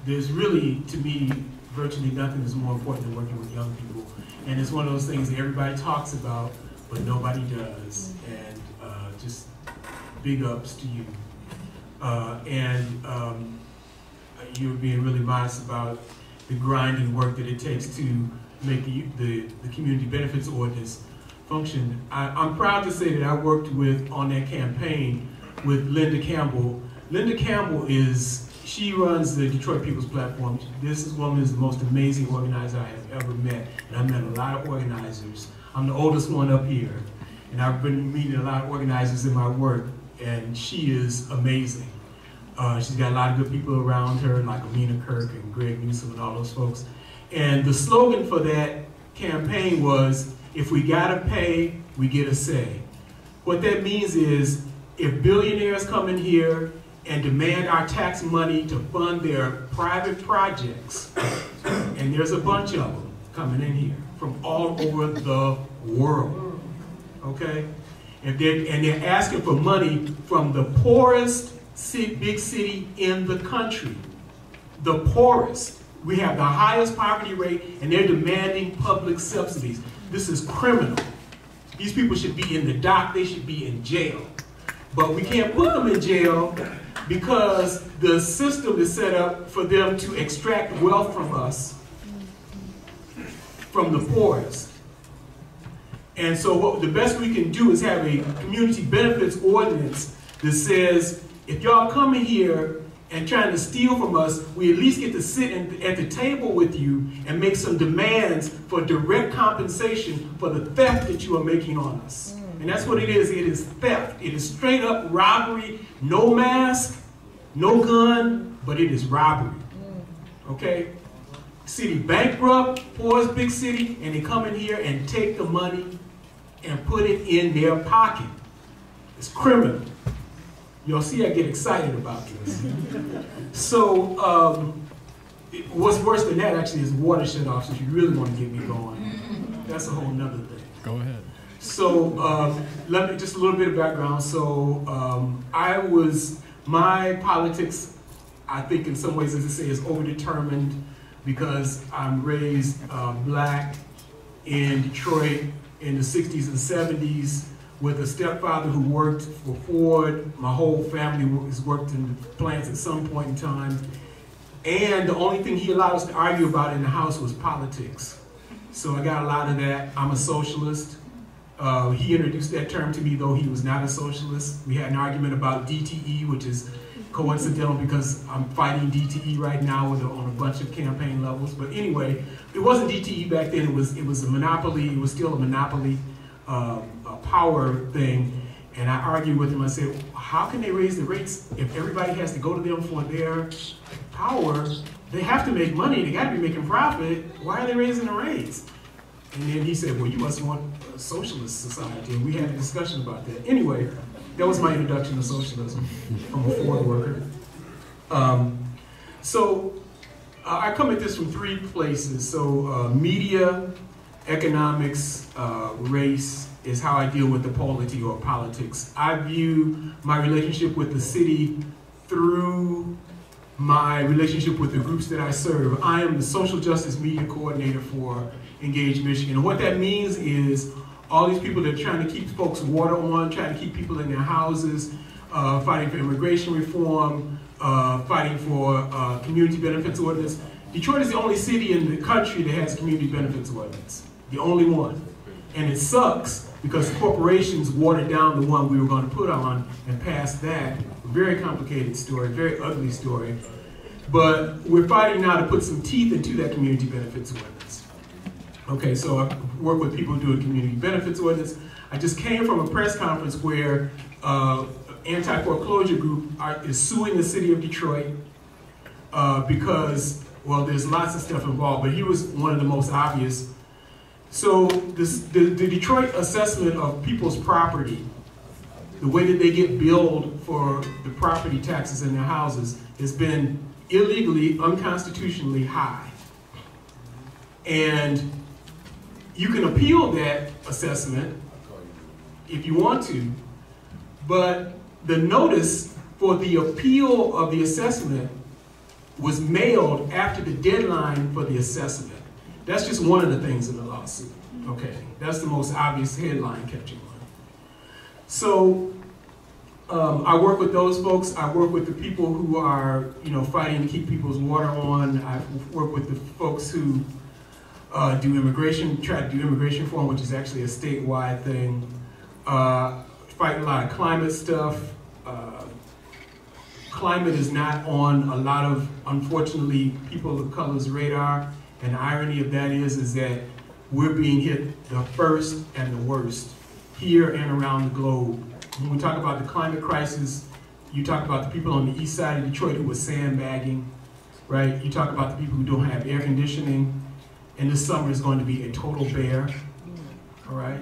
There's really, to me, virtually nothing is more important than working with young people. And it's one of those things that everybody talks about, but nobody does. And just big ups to you. You're being really modest about the grinding work that it takes to make the community benefits ordinance function. I'm proud to say that I worked on that campaign with Linda Campbell. Linda Campbell she runs the Detroit People's Platform. This woman is the most amazing organizer I have ever met. And I've met a lot of organizers. I'm the oldest one up here. And I've been meeting a lot of organizers in my work. And she is amazing. She's got a lot of good people around her, like Amina Kirk and Greg Newsom and all those folks. And the slogan for that campaign was, if we gotta pay, we get a say. What that means is, if billionaires come in here and demand our tax money to fund their private projects, and there's a bunch of them coming in here from all over the world, okay? And they're asking for money from the poorest big city in the country, the poorest. We have the highest poverty rate, and they're demanding public subsidies. This is criminal. These people should be in the dock, they should be in jail. But we can't put them in jail because the system is set up for them to extract wealth from us, from the poorest. And so the best we can do is have a community benefits ordinance that says, if y'all come in here and trying to steal from us, we at least get to sit at the table with you and make some demands for direct compensation for the theft that you are making on us. And that's what it is. It is theft. It is straight up robbery, no mask, no gun, but it is robbery. Okay? City bankrupt, poorest big city, and they come in here and take the money and put it in their pocket. It's criminal. Y'all see I get excited about this. So what's worse than that actually is watershed officers. You really want to get me going. That's a whole nother thing. Go ahead. So let me, just a little bit of background. So my politics, I think in some ways, as I say, is overdetermined because I'm raised black in Detroit in the 60s and 70s with a stepfather who worked for Ford. My whole family has worked in the plants at some point in time. And the only thing he allowed us to argue about in the house was politics. So I got a lot of that. I'm a socialist. He introduced that term to me, though he was not a socialist. We had an argument about DTE, which is coincidental because I'm fighting DTE right now on a bunch of campaign levels. But anyway, it wasn't DTE back then. It was a monopoly. It was still a monopoly a power thing. And I argued with him. I said, how can they raise the rates if everybody has to go to them for their power? They have to make money. They got to be making profit. Why are they raising the rates? And then he said, well, you must want a socialist society. And we had a discussion about that. Anyway, that was my introduction to socialism from a Ford worker. I come at this from three places. So media, economics, race is how I deal with the polity or politics. I view my relationship with the city through my relationship with the groups that I serve. I am the social justice media coordinator for Engage Michigan. And what that means is all these people that are trying to keep folks water on, trying to keep people in their houses, fighting for immigration reform, fighting for community benefits ordinance. Detroit is the only city in the country that has community benefits ordinance. The only one. And it sucks because corporations watered down the one we were going to put on and passed that. Very complicated story, very ugly story. But we're fighting now to put some teeth into that community benefits ordinance. Okay, so I work with people doing community benefits ordinance. I just came from a press conference where anti-foreclosure group is suing the city of Detroit because, well, there's lots of stuff involved, but he was one of the most obvious. So the Detroit assessment of people's property, the way that they get billed for the property taxes in their houses, has been illegally, unconstitutionally high. And you can appeal that assessment if you want to, but the notice for the appeal of the assessment was mailed after the deadline for the assessment. That's just one of the things in the lawsuit. Okay, that's the most obvious headline catching one. So I work with those folks. I work with the people who are, fighting to keep people's water on. I work with the folks who try to do immigration reform, which is actually a statewide thing. Fight a lot of climate stuff. Climate is not on a lot of, unfortunately, people of color's radar. And the irony of that is that we're being hit the first and the worst here and around the globe. When we talk about the climate crisis, you talk about the people on the east side of Detroit who were sandbagging, right? You talk about the people who don't have air conditioning, and this summer is going to be a total bear, all right?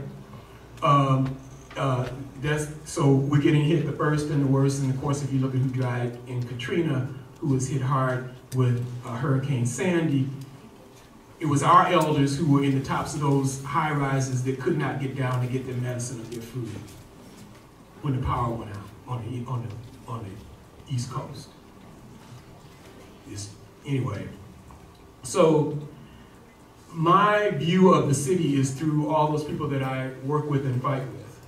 So we're getting hit the first and the worst, and of course if you look at who died in Katrina, who was hit hard with Hurricane Sandy, it was our elders who were in the tops of those high rises that could not get down to get their medicine or their food when the power went out on the East Coast. Anyway, so my view of the city is through all those people that I work with and fight with.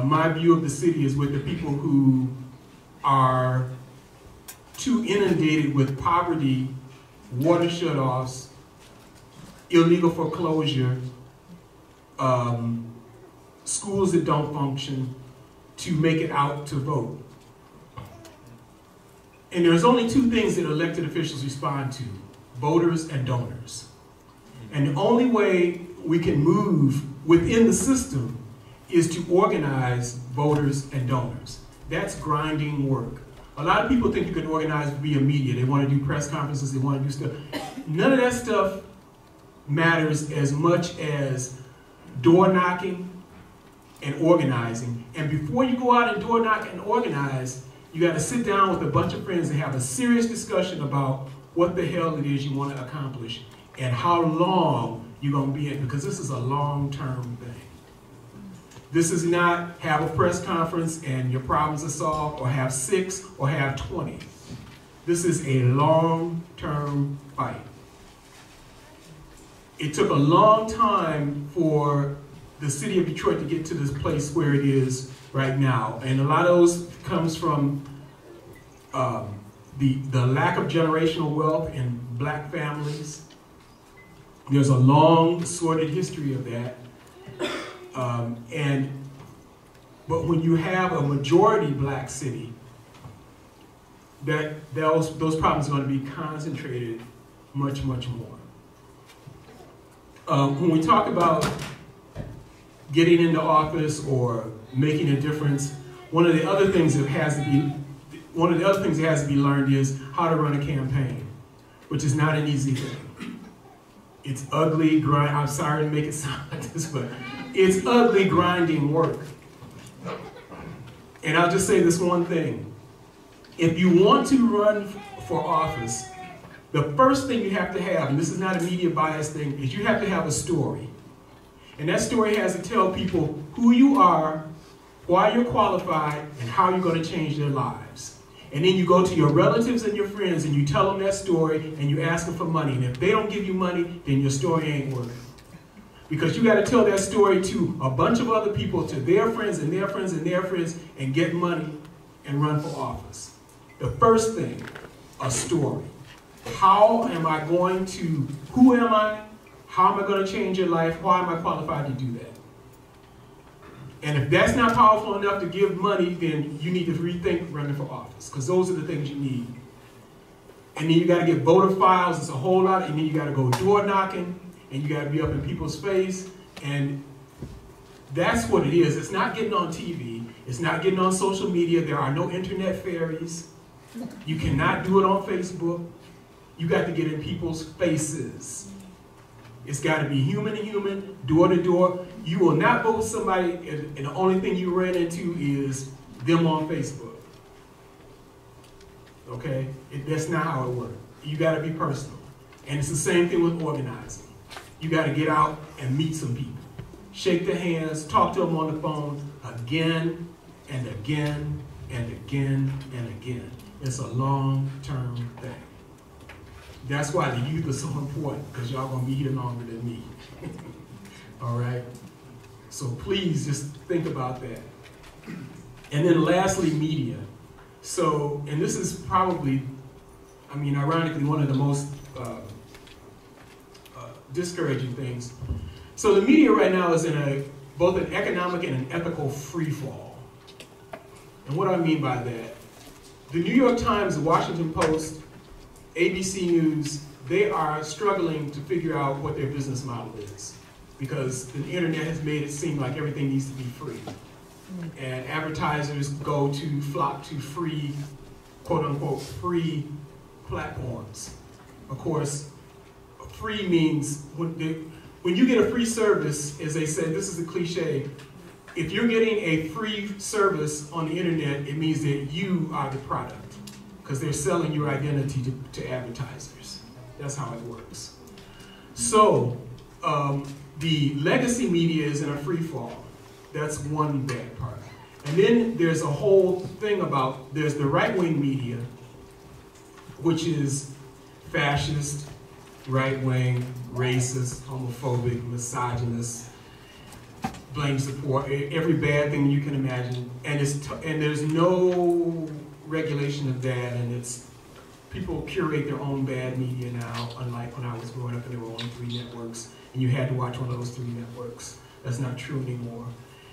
My view of the city is with the people who are too inundated with poverty, water shutoffs, illegal foreclosure, schools that don't function, to make it out to vote. And there's only two things that elected officials respond to: voters and donors. And the only way we can move within the system is to organize voters and donors. That's grinding work. A lot of people think you can organize via media. They want to do press conferences, they want to do stuff. None of that stuff matters as much as door knocking and organizing. And before you go out and door knock and organize, you got to sit down with a bunch of friends and have a serious discussion about what the hell it is you want to accomplish and how long you're going to be in, because this is a long-term thing. This is not have a press conference and your problems are solved, or have 6 or have 20. This is a long-term fight. It took a long time for the city of Detroit to get to this place where it is right now. And a lot of those comes from the lack of generational wealth in black families. There's a long, sordid history of that. But when you have a majority black city, those problems are going to be concentrated much, much more. When we talk about getting into office or making a difference, one of the other things that has to be learned is how to run a campaign, which is not an easy thing. It's ugly, I'm sorry to make it sound like this, but it's ugly, grinding work. And I'll just say this one thing. If you want to run for office, The first thing you have to have, and this is not a media bias thing, is you have to have a story. And that story has to tell people who you are, why you're qualified, and how you're going to change their lives. And then you go to your relatives and your friends and you tell them that story and you ask them for money. And if they don't give you money, then your story ain't working. Because you got to tell that story to a bunch of other people, to their friends and their friends and their friends, and get money and run for office. The first thing, a story. How am I going to, who am I? How am I going to change your life? Why am I qualified to do that? And if that's not powerful enough to give money, then you need to rethink running for office, because those are the things you need. And then you got to get voter files. It's a whole lot. And then you got to go door knocking, and you got to be up in people's face. And that's what it is. It's not getting on TV. It's not getting on social media. There are no internet fairies. You cannot do it on Facebook. You got to get in people's faces. It's got to be human to human, door to door. You will not vote somebody and the only thing you ran into is them on Facebook. Okay? That's not how it works. You got to be personal. And it's the same thing with organizing. You got to get out and meet some people. Shake their hands, talk to them on the phone again and again and again and again. It's a long-term thing. That's why the youth are so important, because y'all gonna be here longer than me. All right? So please just think about that. And then lastly, media. So, and this is probably, I mean, ironically, one of the most discouraging things. So the media right now is in both an economic and an ethical free fall. And what do I mean by that? The New York Times, the Washington Post, ABC News, they are struggling to figure out what their business model is, because the internet has made it seem like everything needs to be free. And advertisers flock to free, quote unquote, free platforms. Of course, free means when you get a free service, as they said, this is a cliche, if you're getting a free service on the internet, it means that you are the product, because they're selling your identity to advertisers. That's how it works. So the legacy media is in a free fall. That's one bad part. And then there's a whole thing about, there's the right-wing media, which is fascist, right-wing, racist, homophobic, misogynist, blame support, every bad thing you can imagine. And there's no regulation of that, and people curate their own bad media now, unlike when I was growing up and there were only 3 networks, and you had to watch one of those 3 networks. That's not true anymore.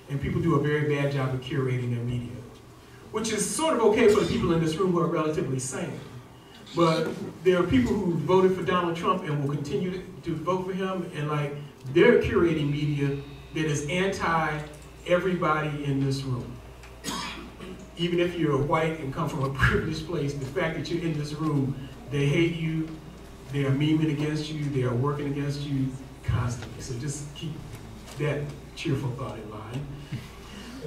And people do a very bad job of curating their media, which is sort of okay for the people in this room who are relatively sane. But there are people who voted for Donald Trump and will continue to vote for him, and they're curating media that is anti-everybody in this room. Even if you're white and come from a privileged place, the fact that you're in this room, they hate you, they are memeing against you, they are working against you constantly. So just keep that cheerful thought in mind.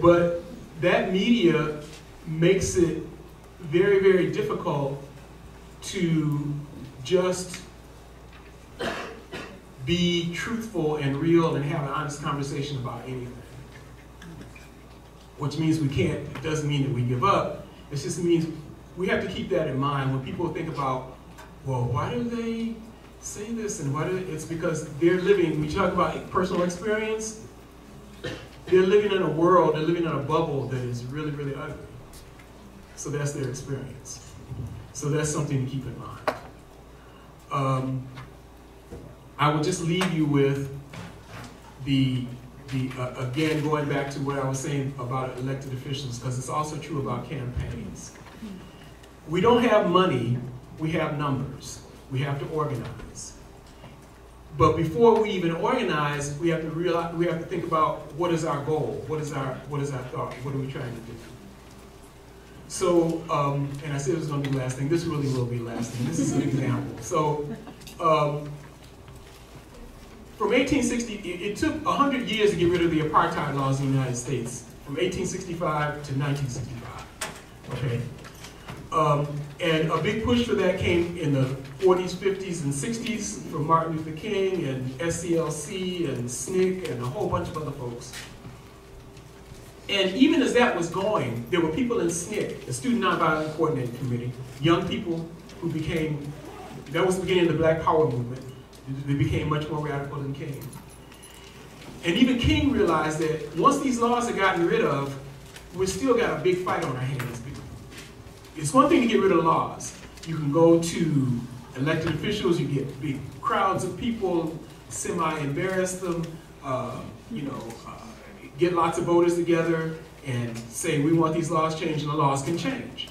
But that media makes it very, very difficult to just be truthful and real and have an honest conversation about anything. Which means it doesn't mean that we give up. It just means we have to keep that in mind when people think about, well, why do they say this? And it's because they're living, we talk about personal experience, they're living in a world, they're living in a bubble that is really, really ugly. So that's their experience. So that's something to keep in mind. I will just leave you with again, going back to what I was saying about elected officials, because it's also true about campaigns. We don't have money, we have numbers. We have to organize. But before we even organize, we have to think about what is our goal, what is our thought, what are we trying to do? So, and I said it was going to be the last thing. This really will be the last thing. This is an example. So, from 1860, it took 100 years to get rid of the apartheid laws in the United States, from 1865 to 1965, okay? And a big push for that came in the 40s, 50s, and 60s from Martin Luther King and SCLC and SNCC and a whole bunch of other folks. And even as that was going, there were people in SNCC, the Student Nonviolent Coordinating Committee, young people who became, that was the beginning of the Black Power movement. They became much more radical than King. And even King realized that once these laws are gotten rid of, we've still got a big fight on our hands. It's one thing to get rid of laws. You can go to elected officials, you get big crowds of people, semi-embarrass them, get lots of voters together and say, we want these laws changed, and the laws can change.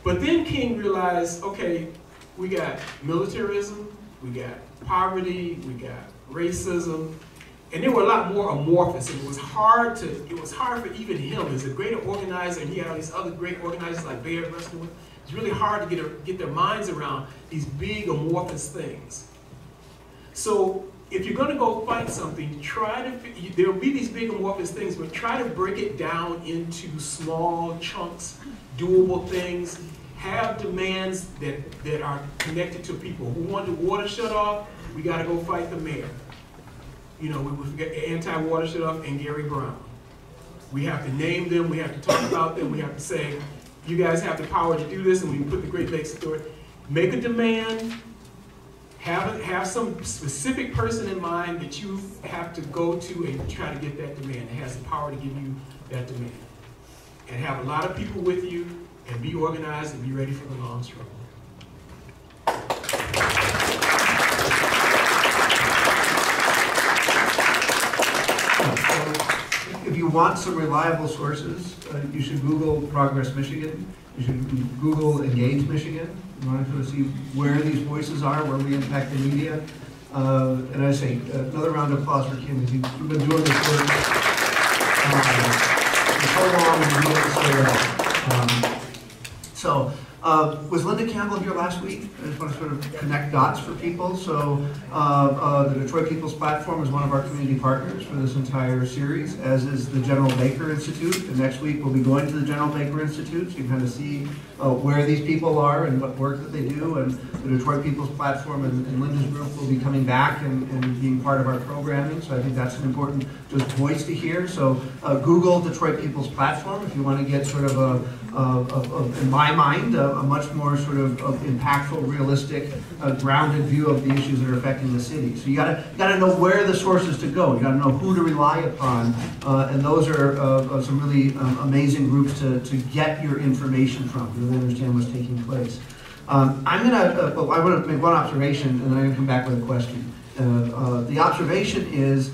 But then King realized, okay, we got militarism, we got poverty, we got racism, and they were a lot more amorphous, and it was hard for even him as a great organizer, and he had all these other great organizers like Bayard Rustin. It's really hard to get their minds around these big amorphous things. So if you're going to go fight something, there'll be these big amorphous things, but try to break it down into small chunks, doable things. Have demands that are connected to people. Who want the water shut off? We got to go fight the mayor. We forget anti-water shut off and Gary Brown. We have to name them, we have to talk about them, we have to say, you guys have the power to do this, and we put the Great Lakes Authority. Make a demand, have some specific person in mind that you have to go to and try to get that demand. It has the power to give you that demand. And have a lot of people with you, and be organized and be ready for the long struggle. If you want some reliable sources, you should Google Progress Michigan. You should Google Engage Michigan. You want to see where these voices are, where we impact the media. And I say, another round of applause for Kim. You've been doing this work for so long and doing it so well. Was Linda Campbell here last week? I just want to sort of connect dots for people. So the Detroit People's Platform is one of our community partners for this entire series, as is the General Baker Institute. And next week we'll be going to the General Baker Institute, so you can kind of see where these people are and what work that they do. And the Detroit People's Platform and Linda's group will be coming back and being part of our programming. So I think that's an important just voice to hear. So Google Detroit People's Platform if you want to get sort of in my mind, a much more sort of impactful, realistic, grounded view of the issues that are affecting the city. So you gotta know where the sources to go. You gotta know who to rely upon, and those are some really amazing groups to get your information from, to really understand what's taking place. I want to make one observation, and then I'm gonna come back with a question. The observation is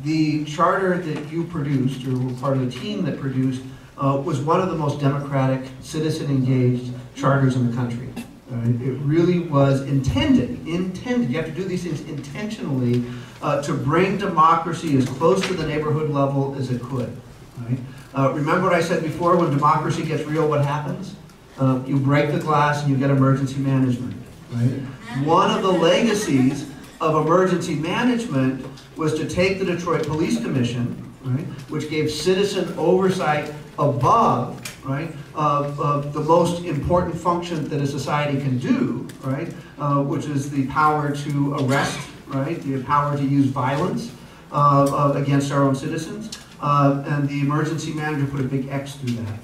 the charter that you produced, or were part of the team that produced, was one of the most democratic, citizen-engaged charters in the country. It really was intended, you have to do these things intentionally to bring democracy as close to the neighborhood level as it could. Right? Remember what I said before, when democracy gets real, what happens? You break the glass and you get emergency management. Right? One of the legacies of emergency management was to take the Detroit Police Commission, right, which gave citizen oversight above, right, the most important function that a society can do, right, which is the power to arrest, right, the power to use violence against our own citizens, and the emergency manager put a big X through that,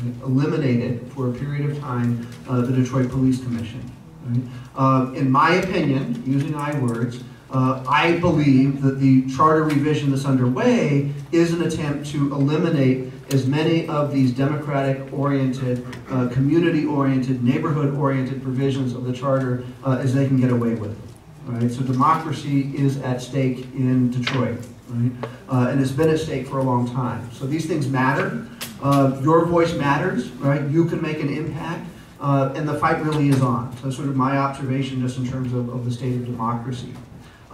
right, eliminated for a period of time the Detroit Police Commission. Right? In my opinion, using I words, I believe that the charter revision that's underway is an attempt to eliminate as many of these democratic-oriented, community-oriented, neighborhood-oriented provisions of the charter as they can get away with. Right? So democracy is at stake in Detroit, right? And it's been at stake for a long time. So these things matter. Your voice matters, right? You can make an impact, and the fight really is on. So that's sort of my observation just in terms of the state of democracy.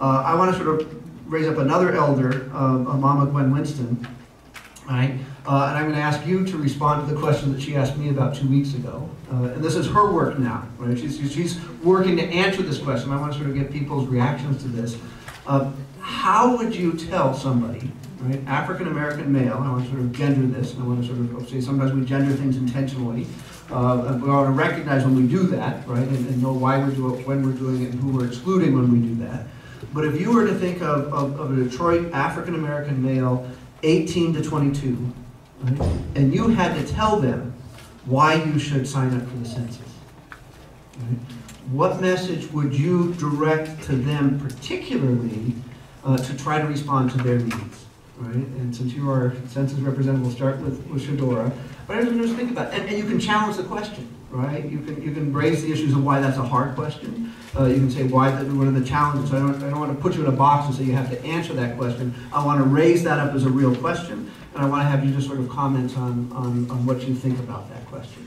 I want to sort of raise up another elder, Mama Gwen Winston, right? And I'm going to ask you to respond to the question that she asked me about 2 weeks ago. And this is her work now, right? She's working to answer this question. I want to sort of get people's reactions to this. How would you tell somebody, right, African-American male, I want to sort of gender this, and I want to sort of say sometimes we gender things intentionally. And we ought to recognize when we do that, right, and know why we do it, when we're doing it, and who we're excluding when we do that. But if you were to think of a Detroit African-American male, 18 to 22, right, and you had to tell them why you should sign up for the census, right, what message would you direct to them particularly to try to respond to their needs, right? And since you are census representative, we'll start with Shadora. But I just think about it, and you can challenge the question, right? You can raise the issues of why that's a hard question. You can say why what are the challenges. I don't want to put you in a box and say you have to answer that question. I want to raise that up as a real question, and I want to have you just sort of comment on what you think about that question.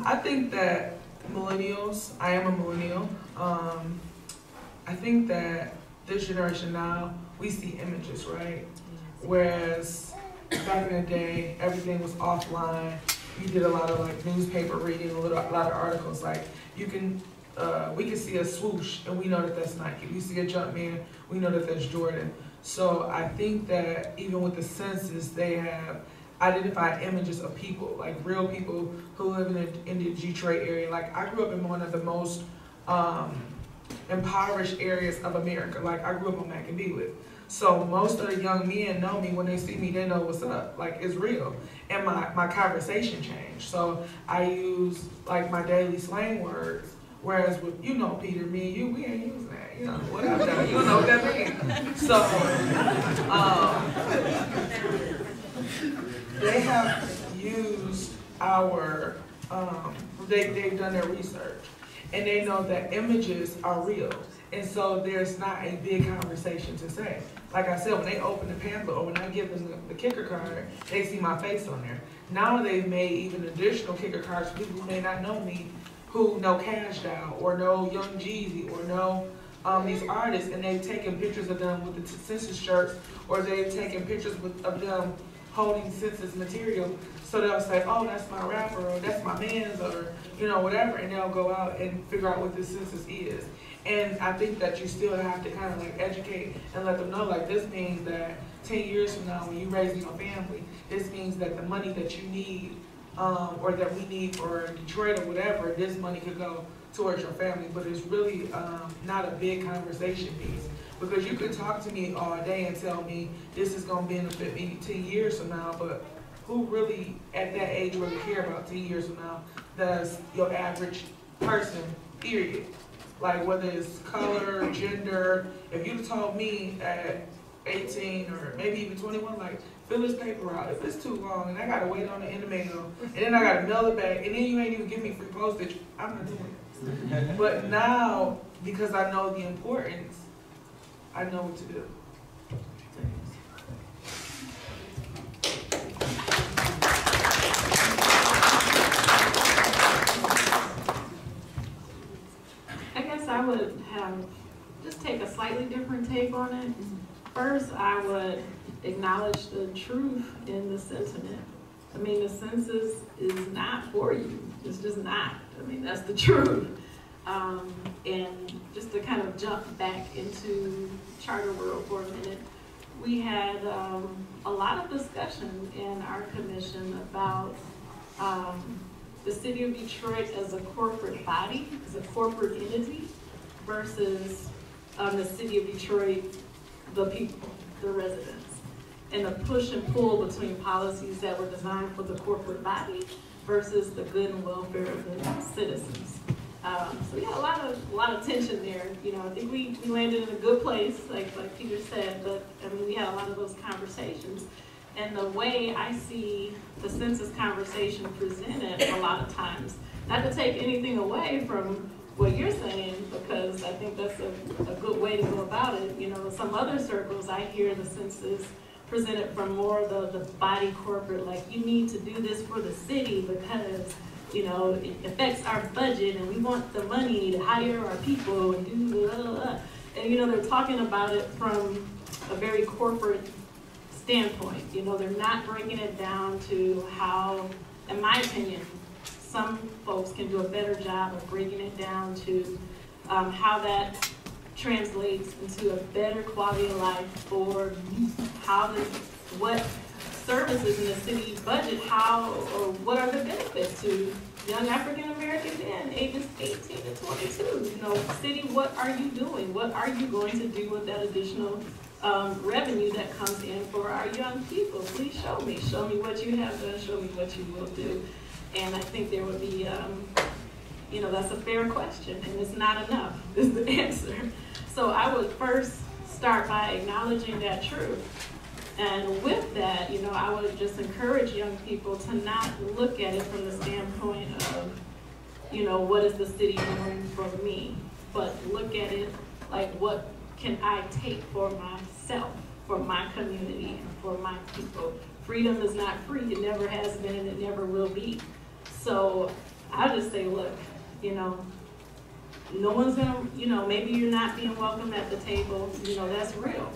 I think that millennials, I am a millennial, I think that this generation now, we see images, right? Whereas back in the day, everything was offline. You did a lot of like newspaper reading, a lot of articles. Like you can, we can see a swoosh and we know that that's Nike. We see a Jumpman, we know that that's Jordan. So I think that even with the census, they have identified images of people, like real people who live in the Detroit area. Like I grew up in one of the most impoverished areas of America. Like I grew up on Mackenbeewick. So most of the young men know me. When they see me, they know what's up. Like it's real. And my conversation changed. So I use like my daily slang words. Whereas with, you know, Peter, me and you, we ain't using that. You know, what I've done, you don't know what that means. So, they have used our, they've done their research. And they know that images are real. And so there's not a big conversation to say. Like I said, when they open the pamphlet or when I give them the kicker card, they see my face on there. Now they've made even additional kicker cards for people who may not know me, who know Cash Doll or know Young Jeezy or know these artists, and they've taken pictures of them with the census shirts, or they've taken pictures of them holding census material. So they'll say, oh, that's my rapper, or that's my man's, or you know, whatever, and they'll go out and figure out what this census is. And I think that you still have to kind of like educate and let them know, like this means that 10 years from now, when you're raising your family, this means that the money that you need, or that we need for Detroit or whatever, this money could go towards your family. But it's really not a big conversation piece. Because you could talk to me all day and tell me this is going to benefit me 10 years from now, but who really at that age really care about 10 years from now? Does your average person, period. Like whether it's color, gender. If you'd told me at 18 or maybe even 21, like, fill this paper out. If it's too long and I gotta wait on the end of mail, and then I gotta mail it back, and then you ain't even give me free postage, I'm not doing it. But now, because I know the importance, I know what to do. I guess I would just take a slightly different take on it. First, I would acknowledge the truth in the sentiment. I mean, the census is not for you. It's just not. I mean, that's the truth. And just to kind of jump back into charter world for a minute, we had a lot of discussion in our commission about the city of Detroit as a corporate body, as a corporate entity, versus the city of Detroit, the people, the residents, and the push and pull between policies that were designed for the corporate body versus the good and welfare of the citizens. So yeah, a lot of tension there. You know, I think we landed in a good place, like Peter said, but I mean, we had a lot of those conversations. And the way I see the census conversation presented a lot of times, not to take anything away from what you're saying, because I think that's a good way to go about it. You know, in some other circles, I hear the census presented from more of the body corporate, like you need to do this for the city because, you know, it affects our budget and we want the money to hire our people and do blah, blah, blah. And, you know, they're talking about it from a very corporate standpoint. You know, they're not breaking it down to how, in my opinion, some folks can do a better job of breaking it down to how that translates into a better quality of life for youth? How does, what services in the city budget, how or what are the benefits to young African American men ages 18 to 22? You know, city, what are you doing? What are you going to do with that additional revenue that comes in for our young people? Please show me. Show me what you have done. Show me what you will do. And I think there would be, you know, that's a fair question, and it's not enough is the answer. So I would first start by acknowledging that truth. And with that, you know, I would just encourage young people to not look at it from the standpoint of, you know, what is the city doing for me? But look at it like, what can I take for myself, for my community, and for my people? Freedom is not free. It never has been, and it never will be. So I just say, look, you know, no one's gonna, you know, maybe you're not being welcome at the table. You know, that's real.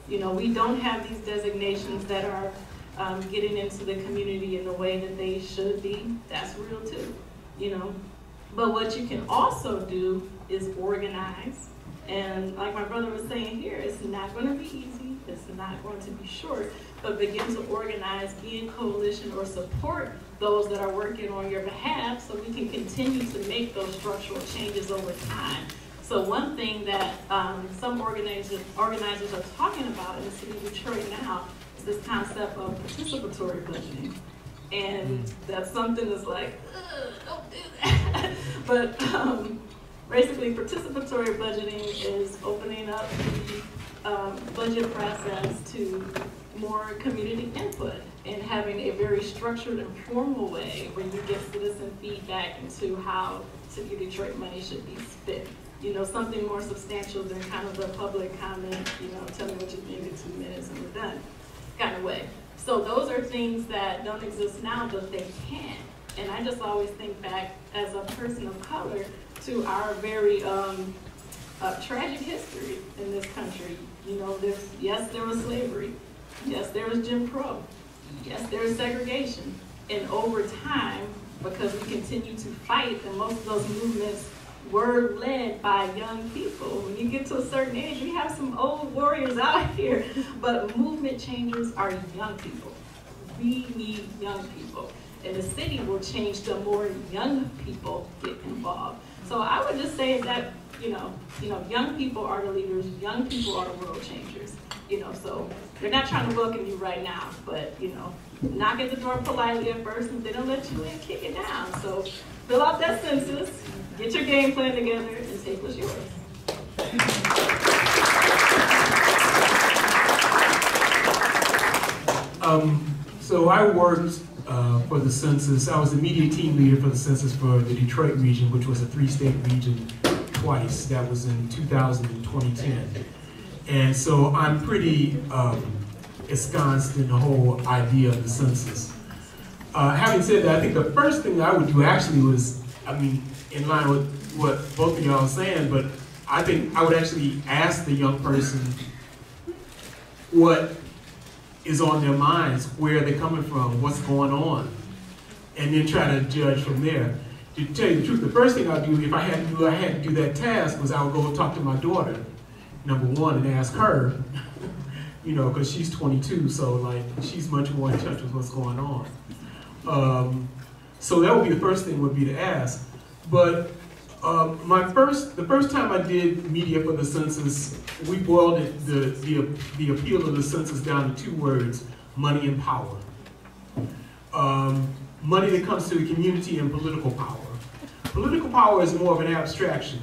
You know, we don't have these designations that are getting into the community in the way that they should be. That's real too, you know. But what you can also do is organize. And like my brother was saying here, it's not going to be easy. It's not going to be short. But begin to organize, be in coalition, or support those that are working on your behalf so we can continue to make those structural changes over time. So one thing that some organizers are talking about in the city of Detroit now is this concept of participatory budgeting. And that's something that's like, don't do that. But basically participatory budgeting is opening up the budget process to more community input and having a very structured and formal way where you get citizen feedback into how City of Detroit money should be spent. You know, something more substantial than kind of the public comment, you know, tell me what you think in 2 minutes and we're done kind of way. So those are things that don't exist now, but they can. And I just always think back as a person of color to our very tragic history in this country. You know, yes, there was slavery. Yes, there was Jim Crow. Yes, there was segregation. And over time, because we continue to fight, and most of those movements were led by young people. When you get to a certain age, we have some old warriors out here, but movement changers are young people. We need young people. And the city will change the more young people get involved. So I would just say that, you know, young people are the leaders, young people are the world changers. You know, so they're not trying to welcome you right now, but, you know, knock at the door politely at first, and if they don't let you in, kick it down. So fill out that census, get your game plan together, and take what's yours. So I worked for the census. I was the media team leader for the census for the Detroit region, which was a 3-state region twice. That was in 2000 and 2010. And so I'm pretty ensconced in the whole idea of the census. Having said that, I think the first thing I would do actually was, I mean, in line with what both of y'all are saying, but I think I would actually ask the young person what is on their minds, where they're coming from, what's going on, and then try to judge from there. To tell you the truth, the first thing I'd do if I had to do that task was I would go talk to my daughter, number one, and ask her, you know, because she's 22, so like she's much more in touch with what's going on. So that would be the first thing would be to ask. But the first time I did media for the census, we boiled it, the appeal of the census down to 2 words: money and power. Money that comes to the community and political power. Political power is more of an abstraction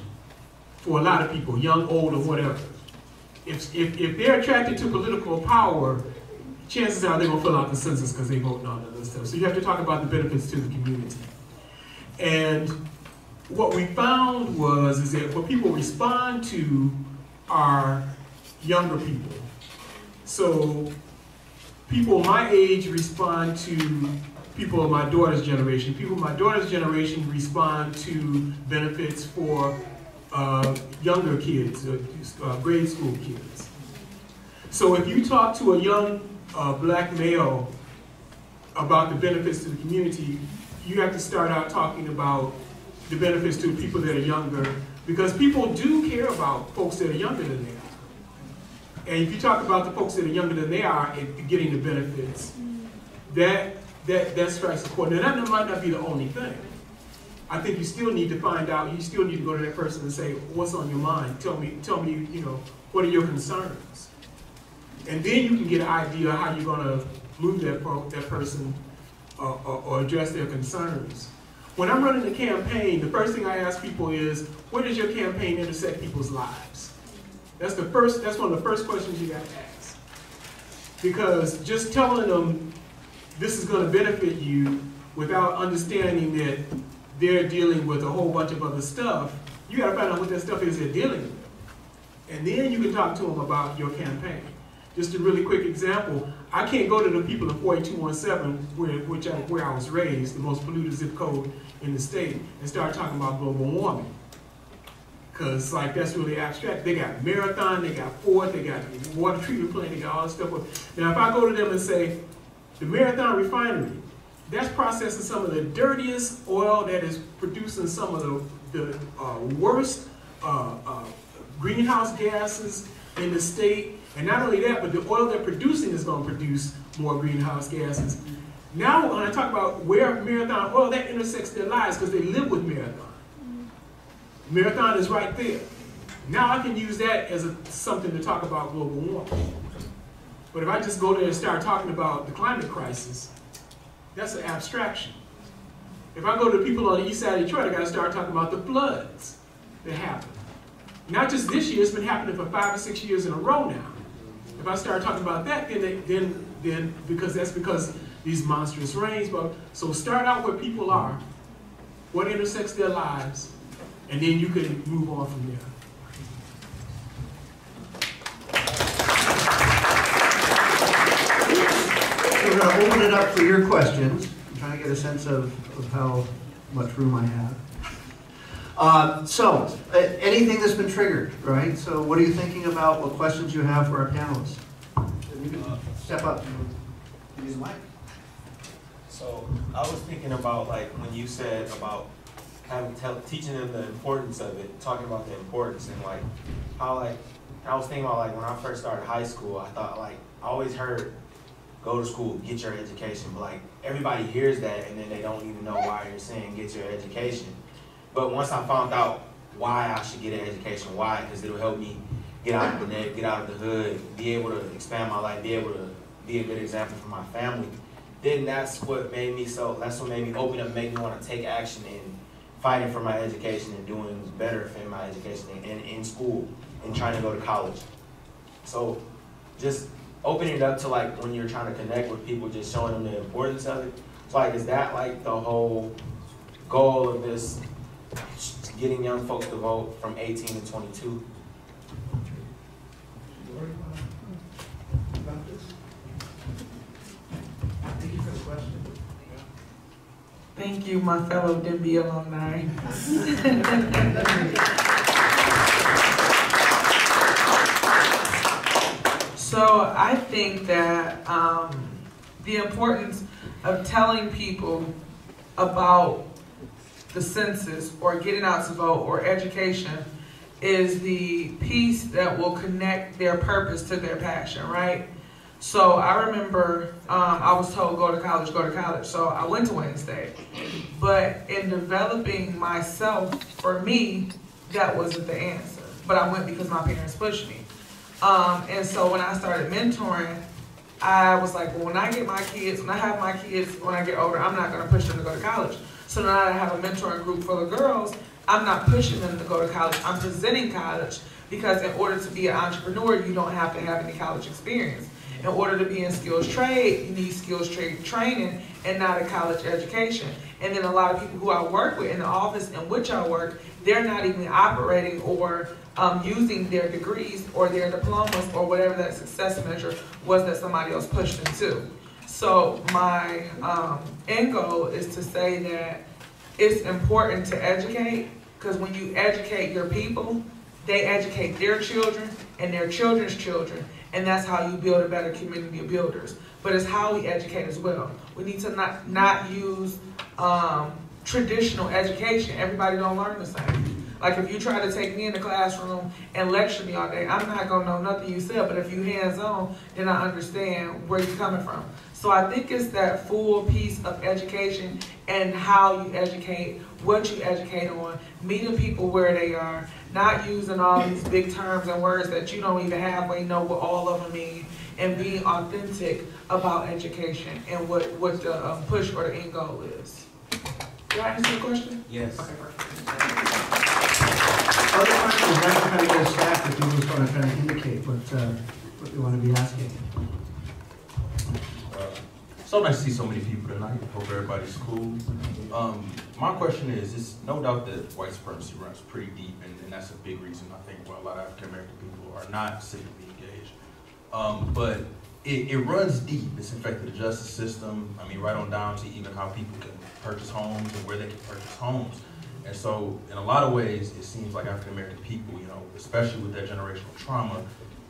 for a lot of people, young, old, or whatever. If they're attracted to political power, chances are they're going to fill out the census because they vote and all that other stuff. So you have to talk about the benefits to the community. And what we found is that what people respond to are younger people. So people my age respond to people of my daughter's generation. People of my daughter's generation respond to benefits for younger kids, grade school kids. So if you talk to a young black male about the benefits to the community, you have to start out talking about the benefits to people that are younger Because people do care about folks that are younger than they are. And if you talk about the folks that are younger than they are and getting the benefits, that strikes a chord. Now that might not be the only thing. I think you still need to find out, you still need to go to that person and say, what's on your mind? Tell me, you know, what are your concerns? And then you can get an idea of how you're gonna move that person or address their concerns. When I'm running a campaign, the first thing I ask people is, where does your campaign intersect people's lives? That's one of the first questions you gotta ask. Because just telling them this is gonna benefit you without understanding that they're dealing with a whole bunch of other stuff, you gotta find out what that stuff is they're dealing with. And then you can talk to them about your campaign. Just a really quick example, I can't go to the people in 48217, where I was raised, the most polluted zip code in the state, and start talking about global warming. Because like that's really abstract. They got Marathon, they got Ford, they got water treatment plant, they got all this stuff. Now if I go to them and say, the Marathon refinery, that's processing some of the dirtiest oil that is producing some of the worst greenhouse gases in the state. And not only that, but the oil they're producing is going to produce more greenhouse gases. Now, when I talk about where Marathon oil, that intersects their lives because they live with Marathon. Marathon is right there. Now I can use that as something to talk about global warming. But if I just go there and start talking about the climate crisis, that's an abstraction. If I go to people on the east side of Detroit, I got to start talking about the floods that happen. Not just this year, it's been happening for 5 or 6 years in a row now. If I start talking about that, then because these monstrous rains. But so start out where people are, what intersects their lives, and then you can move on from there. So we're going to open it up for your questions. I'm trying to get a sense of how much room I have. Anything that's been triggered, right? So what are you thinking about? What questions you have for our panelists? You can step up and use the mic. So I was thinking about like when you said about teaching them the importance of it, talking about the importance and like how like, I was thinking about like when I first started high school, I thought like, I always heard go to school, get your education, but like everybody hears that and then they don't even know why you're saying get your education. But once I found out why I should get an education, why? Because it'll help me get out of the net, get out of the hood, be able to expand my life, be able to be a good example for my family. Then that's what made me open up, make me want to take action in fighting for my education and doing better in my education and in school and trying to go to college. So just opening it up to like when you're trying to connect with people, just showing them the importance of it. So like, is that like the whole goal of this? Getting young folks to vote from 18 to 22. Thank you for the question. Thank you, my fellow DIMBY alumni. So I think that the importance of telling people about the census or getting out to vote or education is the piece that will connect their purpose to their passion, right? So I remember I was told go to college. So I went to Wayne State. But in developing myself, for me, that wasn't the answer. But I went because my parents pushed me. And so when I started mentoring, I was like, well, when I have my kids, when I get older, I'm not gonna push them to go to college. So now that I have a mentoring group full of girls, I'm not pushing them to go to college. I'm presenting college because in order to be an entrepreneur, you don't have to have any college experience. In order to be in skills trade, you need skills trade training and not a college education. And then a lot of people who I work with in the office in which I work, they're not even operating or using their degrees or their diplomas or whatever that success measure was that somebody else pushed them to. So my end goal is to say that it's important to educate, because when you educate your people, they educate their children and their children's children, and that's how you build a better community of builders. But it's how we educate as well. We need to not use traditional education. Everybody don't learn the same. Like if you try to take me in the classroom and lecture me all day, I'm not gonna know nothing you said, but if you hands-on, then I understand where you're coming from. So I think it's that full piece of education and how you educate, what you educate on, meeting people where they are, not using all these big terms and words that you don't even halfway know what all of them mean, and being authentic about education and what the push or the end goal is. Did I answer the question? Yes. Okay, perfect. Other questions, I can kind of get a stack if you just want to kind of indicate what you want to be asking. So nice to see so many people tonight. Hope everybody's cool. My question is, it's no doubt that white supremacy runs pretty deep, and that's a big reason I think why a lot of African American people are not civically engaged. But it runs deep. It's infected the justice system. I mean, right on down to even how people can purchase homes and where they can purchase homes. And so, in a lot of ways, it seems like African American people, you know, especially with that generational trauma,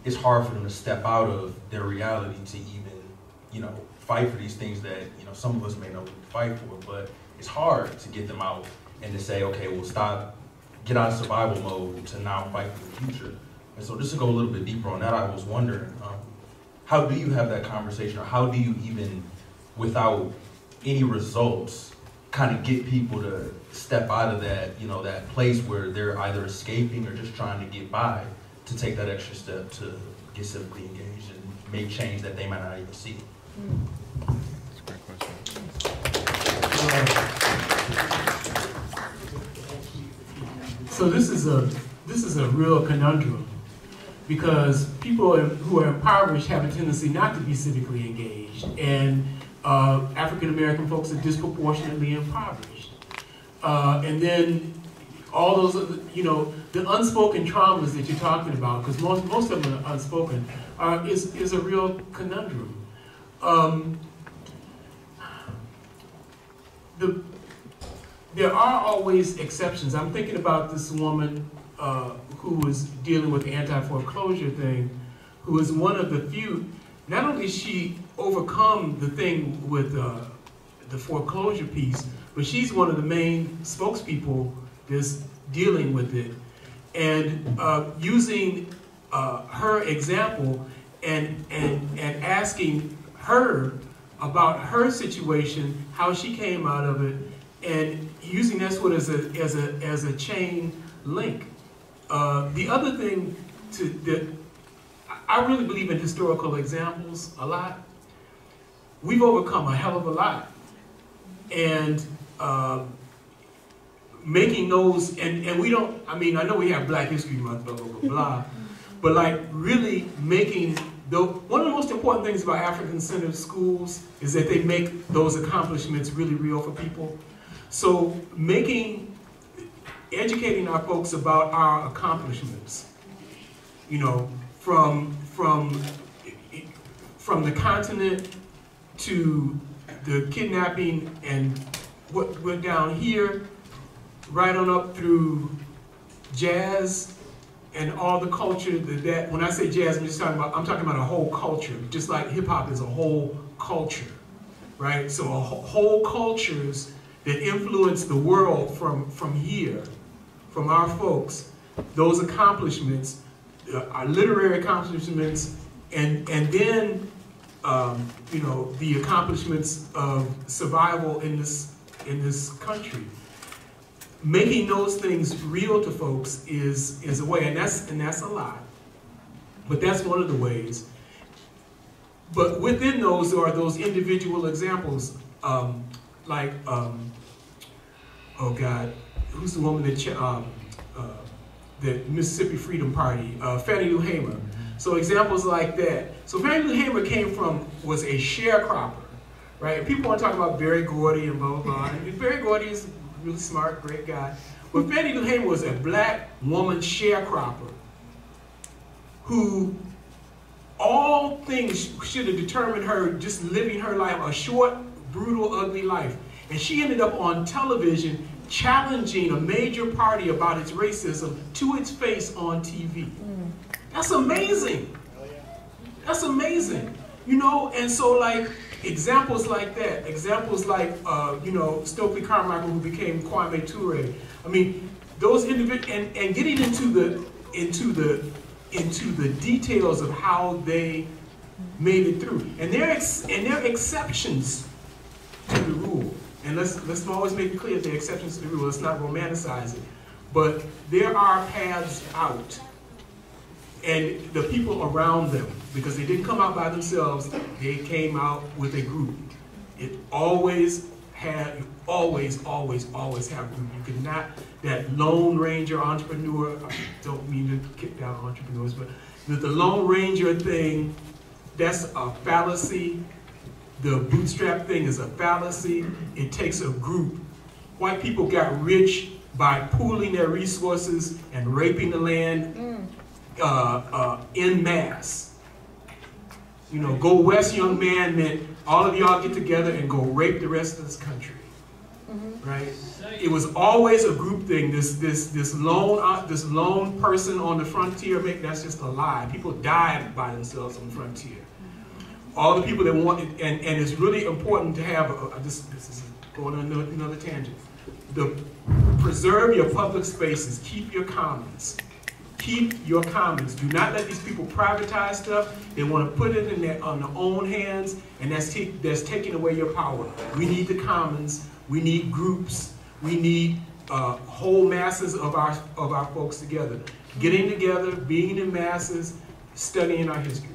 it's hard for them to step out of their reality to even, you know, fight for these things that, you know, some of us may know we fight for, but it's hard to get them out and to say, okay, well, get out of survival mode to now fight for the future. And so just to go a little bit deeper on that, I was wondering, how do you have that conversation, or how do you even, without any results, kind of get people to step out of that, you know, that place where they're either escaping or just trying to get by, to take that extra step to get civically engaged and make change that they might not even see? That's a great question. So this is a real conundrum, because people who are impoverished have a tendency not to be civically engaged, and African American folks are disproportionately impoverished. And then all those other, you know, the unspoken traumas that you're talking about, because most of them are unspoken, is a real conundrum. There are always exceptions. I'm thinking about this woman who was dealing with the anti-foreclosure thing, who was one of the few. Not only did she overcome the thing with the foreclosure piece, but she's one of the main spokespeople that's dealing with it. And using her example and asking her about her situation, how she came out of it, and using that sort of as a chain link. The other thing that I really believe in historical examples a lot. We've overcome a hell of a lot, and making those, and we don't, I mean, I know we have Black History Month, blah, blah, blah, blah, but like really making, one of the most important things about African-centered schools is that they make those accomplishments really real for people. So educating our folks about our accomplishments, you know, from the continent to the kidnapping and what went down here, right on up through jazz and all the culture that when I say jazz, I'm talking about a whole culture, just like hip hop is a whole culture, right? So whole cultures that influence the world from here, from our folks, those accomplishments, our literary accomplishments, and then you know, the accomplishments of survival in this country. Making those things real to folks is a way, and that's a lot, but that's one of the ways. But within those are those individual examples, like oh God, who's the woman that the Mississippi Freedom Party, Fannie Lou Hamer. So examples like that. So Fannie Lou Hamer was a sharecropper, right? People want to talk about Berry Gordy and blah, blah, blah. And Berry Gordy is a really smart, great guy. But Fannie Lou Hamer was a Black woman sharecropper who all things should have determined her just living her life, a short, brutal, ugly life. And she ended up on television challenging a major party about its racism to its face on TV. That's amazing. That's amazing. You know, and so like examples like that, examples like, you know, Stokely Carmichael, who became Kwame Ture. I mean, those individuals, and getting into the details of how they made it through. And there are exceptions to the rule. And let's always make it clear there are exceptions to the rule. Let's not romanticize it. But there are paths out. And the people around them, because they didn't come out by themselves, they came out with a group. It always had, you always have a group. You could not, that Lone Ranger entrepreneur, I don't mean to kick down entrepreneurs, but the Lone Ranger thing, that's a fallacy. The bootstrap thing is a fallacy. It takes a group. White people got rich by pooling their resources and raping the land en masse. You know, go west, young man meant all of y'all get together and go rape the rest of this country. Right? It was always a group thing. This lone person on the frontier, that's just a lie. People died by themselves on the frontier. All the people that wanted, and it's really important to have this is going on another tangent. Preserve your public spaces. Keep your commons. Keep your commons. Do not let these people privatize stuff. They want to put it on their own hands, and that's taking away your power. We need the commons. We need groups. We need whole masses of our folks together. Getting together, being in masses, studying our history.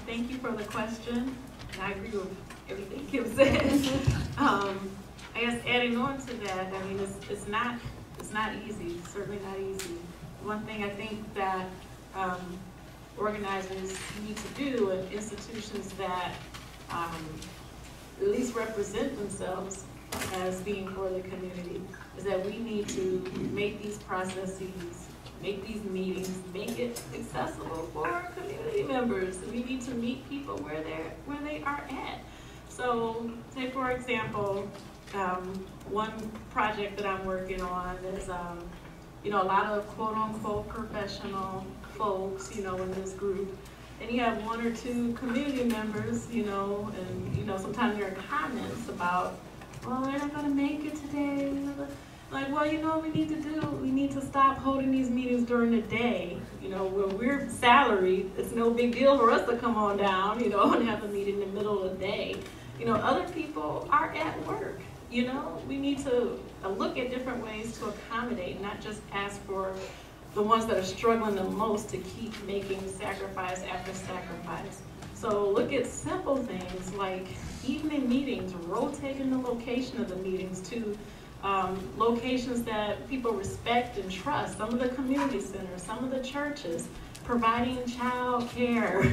Thank you for the question. And I agree with everything Kim said. I guess adding on to that, I mean, it's not easy. It's certainly not easy. One thing I think that organizers need to do, and institutions that at least represent themselves as being for the community, is that we need to make these processes, make these meetings, make it accessible for our community members. We need to meet people where they are at. So, say for example, one project that I'm working on is, you know, a lot of quote unquote professional folks, you know, in this group. And you have one or two community members, you know, and, you know, sometimes there are comments about, well, we're not going to make it today. Like, well, you know what we need to do? We need to stop holding these meetings during the day. You know, when we're salaried, it's no big deal for us to come on down, you know, and have a meeting in the middle of the day. You know, other people are at work. You know, we need to look at different ways to accommodate, not just ask for the ones that are struggling the most to keep making sacrifice after sacrifice. So look at simple things like evening meetings, rotating the location of the meetings to locations that people respect and trust. Some of the community centers, some of the churches, providing child care.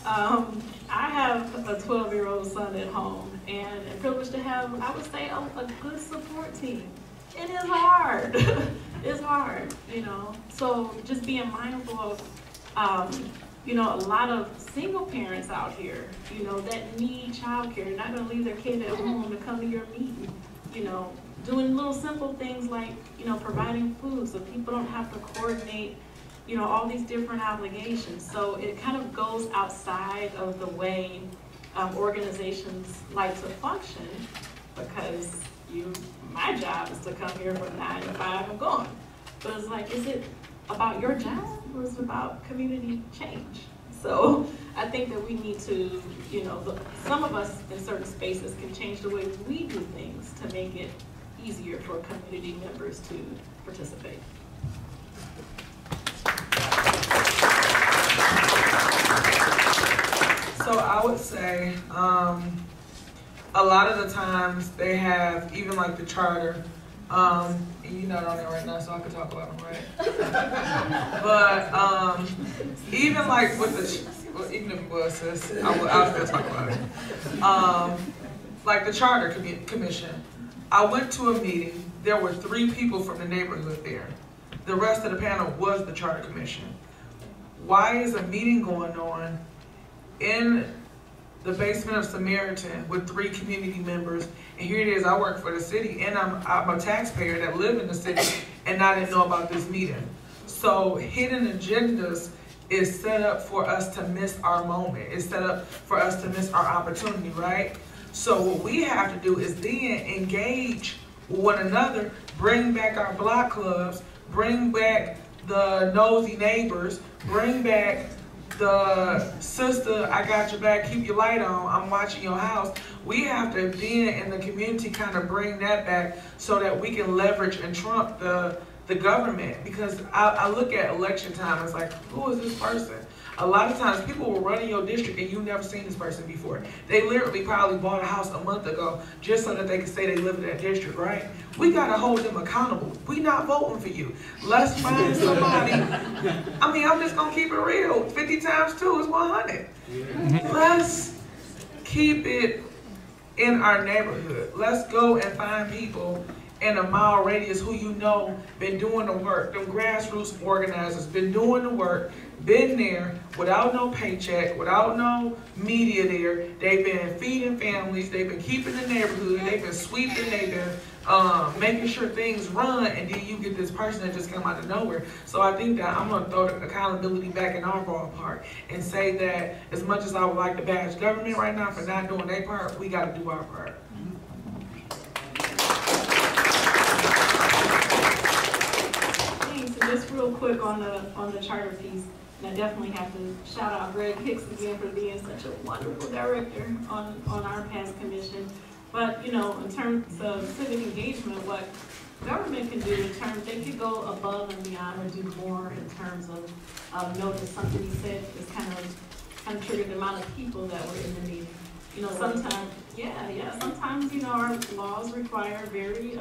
I have a 12-year-old son at home, and I'm privileged to have, I would say, a good support team. It is hard. It's hard, you know. So just being mindful of, you know, a lot of single parents out here, you know, that need child care. They're not going to leave their kid at home to come to your meeting, you know. Doing little simple things like, you know, providing food so people don't have to coordinate, you know, all these different obligations. So it kind of goes outside of the way organizations like to function, because my job is to come here from 9 to 5 and gone. But it's like, is it about your job or is it about community change? So I think that we need to, you know, some of us in certain spaces can change the way we do things to make it easier for community members to participate. So I would say a lot of the times they have, even like the charter, and you're not on there right now, so I could talk about them, right? But even like with the, well, even if it was, sis, I'll still talk about it. Like the charter commission, I went to a meeting, there were 3 people from the neighborhood there. The rest of the panel was the charter commission. Why is a meeting going on in the basement of Samaritan with 3 community members, and here it is, I work for the city, and I'm a taxpayer that live in the city, and I didn't know about this meeting. So hidden agendas is set up for us to miss our moment. It's set up for us to miss our opportunity, right? So what we have to do is then engage one another, bring back our block clubs, bring back the nosy neighbors, bring back the sister, I got your back, keep your light on, I'm watching your house. We have to then in the community kind of bring that back so that we can leverage and trump the government. Because I look at election time, it's like, who is this person? A lot of times people will run in your district and you've never seen this person before. They literally probably bought a house a month ago just so that they could say they live in that district, right? We gotta hold them accountable. We not voting for you. Let's find somebody. I mean, I'm just gonna keep it real. 50 times 2 is 100. Let's keep it in our neighborhood. Let's go and find people in a mile radius who you know been doing the work. Them grassroots organizers been doing the work, been there without no paycheck, without no media there. They've been feeding families, they've been keeping the neighborhood, they've been sweeping, they've been making sure things run, and then you get this person that just come out of nowhere. So I think that I'm gonna throw the accountability back in our ballpark and say that as much as I would like to bash government right now for not doing their part, we gotta do our part. Just real quick on the charter piece, and I definitely have to shout out Greg Hicks again for being such a wonderful director on our past commission. But you know, in terms of civic engagement, what government can do in terms, they could go above and beyond or do more in terms of notice. Something he said is kind of triggered the amount of people that were in the meeting. You know, sometimes, sometimes you know our laws require very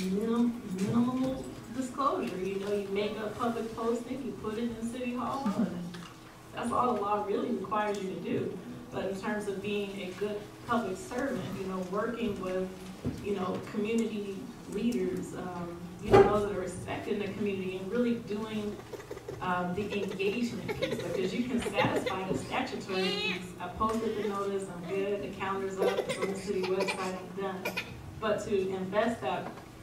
minimal disclosure. You know, you make a public posting, you put it in City Hall, and that's all the law really requires you to do. But in terms of being a good public servant, you know, working with, you know, community leaders, you know, those that are respecting the community and really doing the engagement piece, because you can satisfy the statutory piece. I posted the notice, I'm good, the calendar's up, it's on the city website, I'm done. But to invest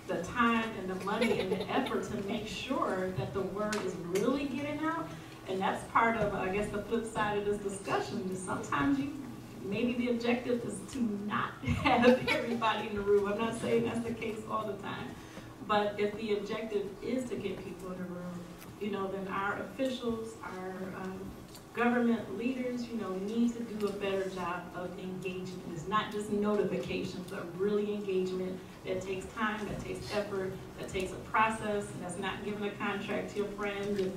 the time and the money and the effort to make sure that the word is really getting out. And that's part of, I guess, the flip side of this discussion is sometimes maybe the objective is to not have everybody in the room. I'm not saying that's the case all the time. But if the objective is to get people in the room, you know, then our officials, our government leaders, you know, need to do a better job of engagement. It's not just notifications, but really engagement that takes time, that takes effort, that takes a process, and that's not giving a contract to your friend to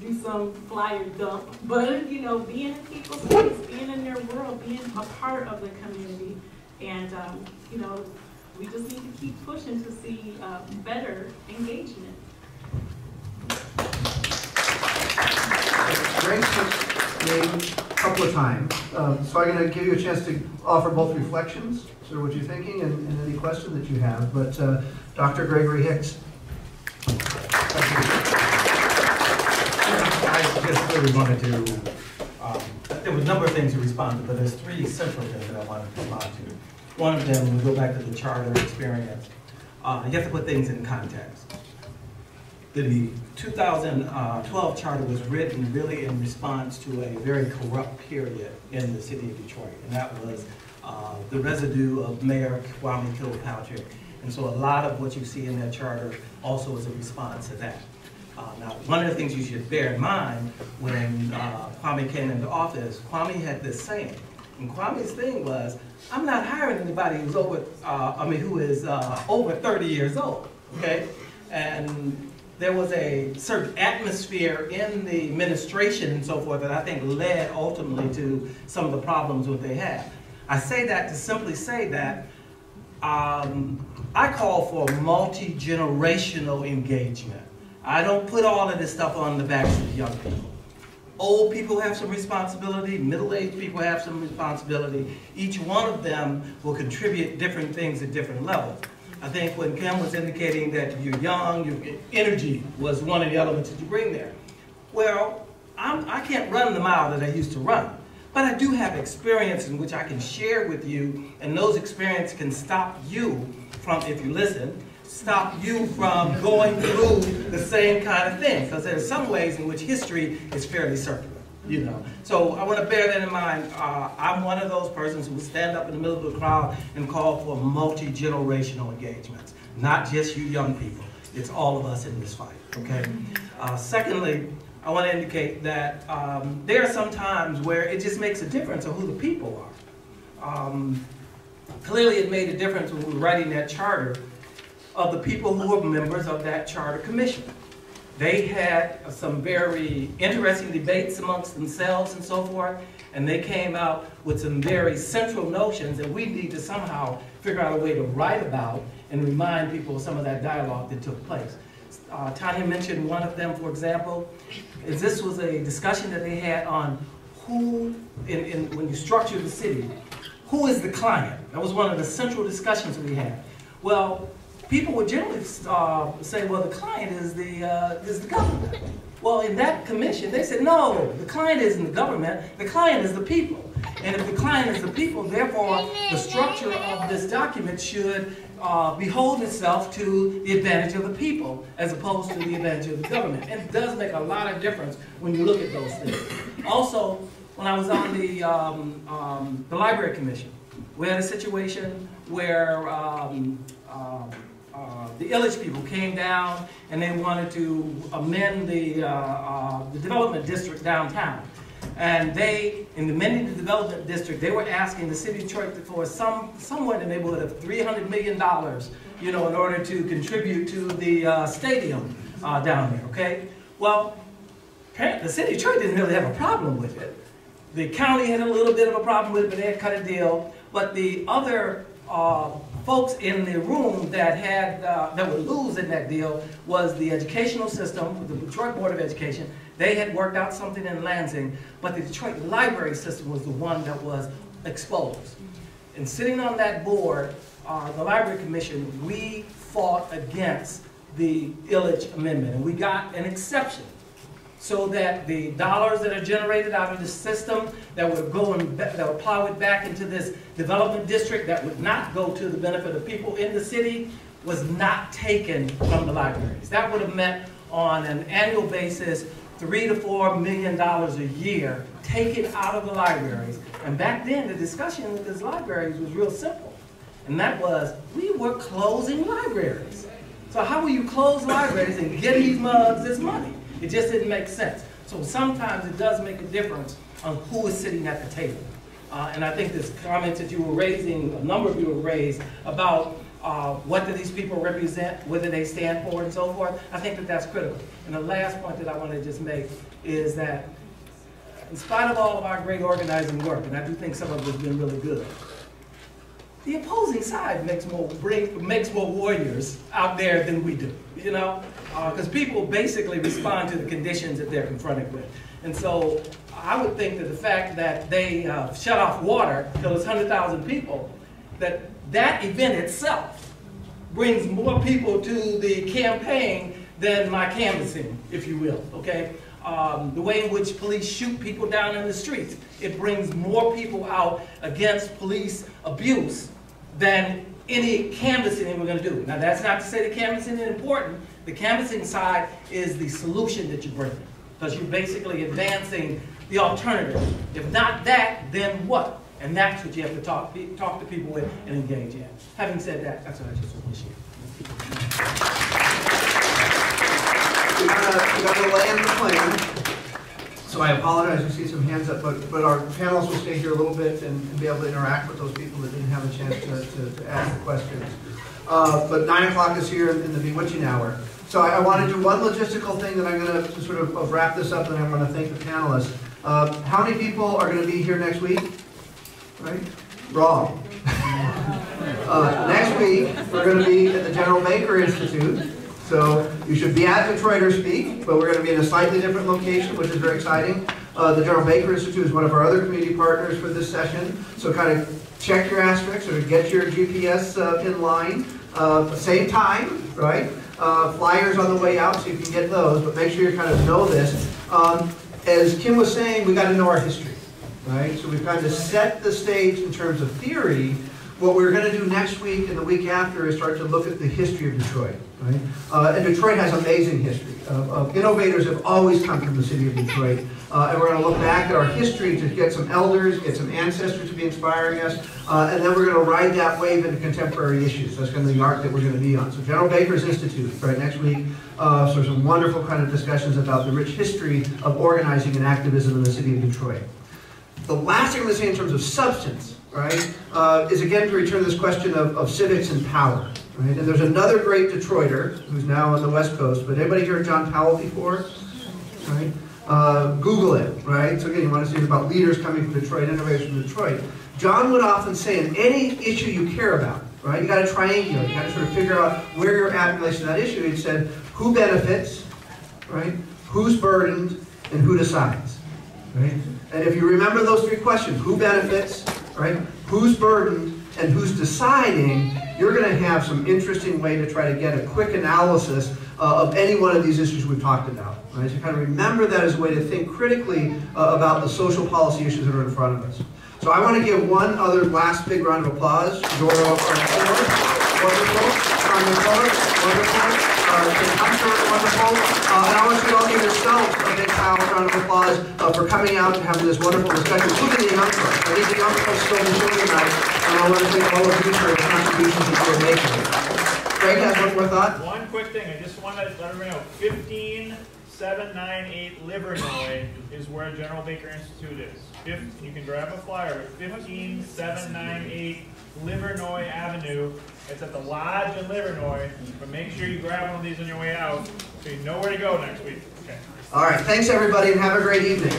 do some flyer dump, but, you know, being in people's space, being in their world, being a part of the community. And, you know, we just need to keep pushing to see better engagement. Greg's named a couple of times, so I'm going to give you a chance to offer both reflections, sort of what you're thinking, and any question that you have. But Dr. Gregory Hicks. I just really wanted to, there were a number of things to respond to, but there's three central things that I wanted to respond to. One of them, when we go back to the charter experience, you have to put things in context. The 2012 charter was written really in response to a very corrupt period in the city of Detroit, and that was the residue of Mayor Kwame Kilpatrick. And so a lot of what you see in that charter also is a response to that. Now, one of the things you should bear in mind when Kwame came into office, Kwame had this saying, and Kwame's thing was, I'm not hiring anybody who's over, who is over 30 years old, okay? And there was a certain atmosphere in the administration and so forth that I think led ultimately to some of the problems that they had. I say that to simply say that I call for multi-generational engagement. I don't put all of this stuff on the backs of young people. Old people have some responsibility, middle-aged people have some responsibility. Each one of them will contribute different things at different levels. I think when Kim was indicating that you're young, your energy was one of the elements that you bring there. Well, I can't run the mile that I used to run, but I do have experience in which I can share with you, and those experiences can stop you from, if you listen, stop you from going through the same kind of thing, because there's some ways in which history is fairly circular, you know. So I want to bear that in mind. I'm one of those persons who will stand up in the middle of the crowd and call for multi-generational engagements, not just you young people. It's all of us in this fight, okay? Secondly, I want to indicate that there are some times where it just makes a difference of who the people are. Clearly it made a difference when we were writing that charter of the people who were members of that charter commission. They had some very interesting debates amongst themselves and so forth, and they came out with some very central notions that we need to somehow figure out a way to write about and remind people of some of that dialogue that took place. Tanya mentioned one of them, for example, is this was a discussion that they had on who, when you structure the city, who is the client? That was one of the central discussions we had. Well, people would generally say, well, the client is the government. Well, in that commission, they said, no, the client isn't the government, the client is the people. And if the client is the people, therefore, the structure of this document should behold itself to the advantage of the people as opposed to the advantage of the government. And it does make a lot of difference when you look at those things. Also, when I was on the Library Commission, we had a situation where the Illich people came down and they wanted to amend the development district downtown. And they, in amending the development district, they were asking the city of Detroit for somewhere in the neighborhood of $300 million, you know, in order to contribute to the stadium down there, okay? Well, the city of Detroit didn't really have a problem with it. The county had a little bit of a problem with it, but they had cut a deal. But the other folks in the room that had that would lose in that deal was the educational system, the Detroit Board of Education. They had worked out something in Lansing, but the Detroit library system was the one that was exposed. And sitting on that board, the Library Commission, we fought against the Illich Amendment, and we got an exception so that the dollars that are generated out of the system that would go and that would plow it back into this development district that would not go to the benefit of people in the city was not taken from the libraries. That would have meant on an annual basis $3 to $4 million a year taken out of the libraries. And back then the discussion with these libraries was real simple. And that was, we were closing libraries. So how will you close libraries and get these mugs this money? It just didn't make sense. So sometimes it does make a difference on who is sitting at the table. And I think this comment that you were raising, a number of you have raised, about what do these people represent, what do they stand for, and so forth, I think that that's critical. And the last point that I want to just make is that in spite of all of our great organizing work, and I do think some of it has been really good, the opposing side makes more warriors out there than we do, you know? Because people basically respond to the conditions that they're confronted with. And so I would think that the fact that they shut off water till it's 100,000 people, that event itself brings more people to the campaign than my canvassing, if you will, okay? The way in which police shoot people down in the streets, it brings more people out against police abuse than any canvassing we're going to do. Now that's not to say the canvassing is important. The canvassing side is the solution that you bring, because you're basically advancing the alternative. If not that, then what? And that's what you have to talk to people with and engage in. Having said that, that's what I just want to share. We're going to land the plane. So I apologize, you see some hands up, but our panelists will stay here a little bit and be able to interact with those people that didn't have a chance to ask the questions. But 9 o'clock is here in the bewitching hour. So I want to do one logistical thing that I'm going to sort of wrap this up, and I want to thank the panelists. How many people are going to be here next week? Right? Wrong. Next week, we're going to be at the General Baker Institute. So you should be at Detroit or Speak, but we're going to be in a slightly different location, which is very exciting. The General Baker Institute is one of our other community partners for this session. So kind of check your asterisks or get your GPS in line. Same time, right? Flyers on the way out, so you can get those, but make sure you kind of know this. As Kim was saying, we got to know our history, right? So we've kind of set the stage in terms of theory, what we're going to do next week and the week after is start to look at the history of Detroit. Right? And Detroit has amazing history. Innovators have always come from the city of Detroit. And we're going to look back at our history to get some elders, get some ancestors to be inspiring us, and then we're going to ride that wave into contemporary issues. That's kind of the arc that we're going to be on. So General Baker's Institute, right, next week, so some wonderful kind of discussions about the rich history of organizing and activism in the city of Detroit. The last thing I'm going to say in terms of substance, right, is again to return to this question of civics and power. Right? And there's another great Detroiter who's now on the West Coast, but anybody heard John Powell before? Right? Google it, right? So again, you want to see about leaders coming from Detroit, innovators from Detroit. John would often say, in any issue you care about, right, you got to triangulate, you got to sort of figure out where you're at in relation to that issue. He said, who benefits, right? Who's burdened, and who decides, right? And if you remember those three questions, who benefits, right? Who's burdened, and who's deciding, you're going to have some interesting way to try to get a quick analysis of any one of these issues we've talked about. Right? So kind of remember that as a way to think critically about the social policy issues that are in front of us. So I want to give one other last big round of applause. Dora, wonderful. Tanya Fuller, wonderful. Hunter, wonderful. And I want you to all give yourselves a big round of applause for coming out and having this wonderful discussion, including the young folks. I think the young folks still in the show tonight, and I want to thank all of you for the contributions that you're making. Greg has one more thought. One quick thing, I just want to let everybody know, 15798 Livernois is where General Baker Institute is. You can grab a flyer, 15798 Livernois Avenue. It's at the Lodge in Livernois, but make sure you grab one of these on your way out so you know where to go next week. Okay. All right, thanks everybody and have a great evening.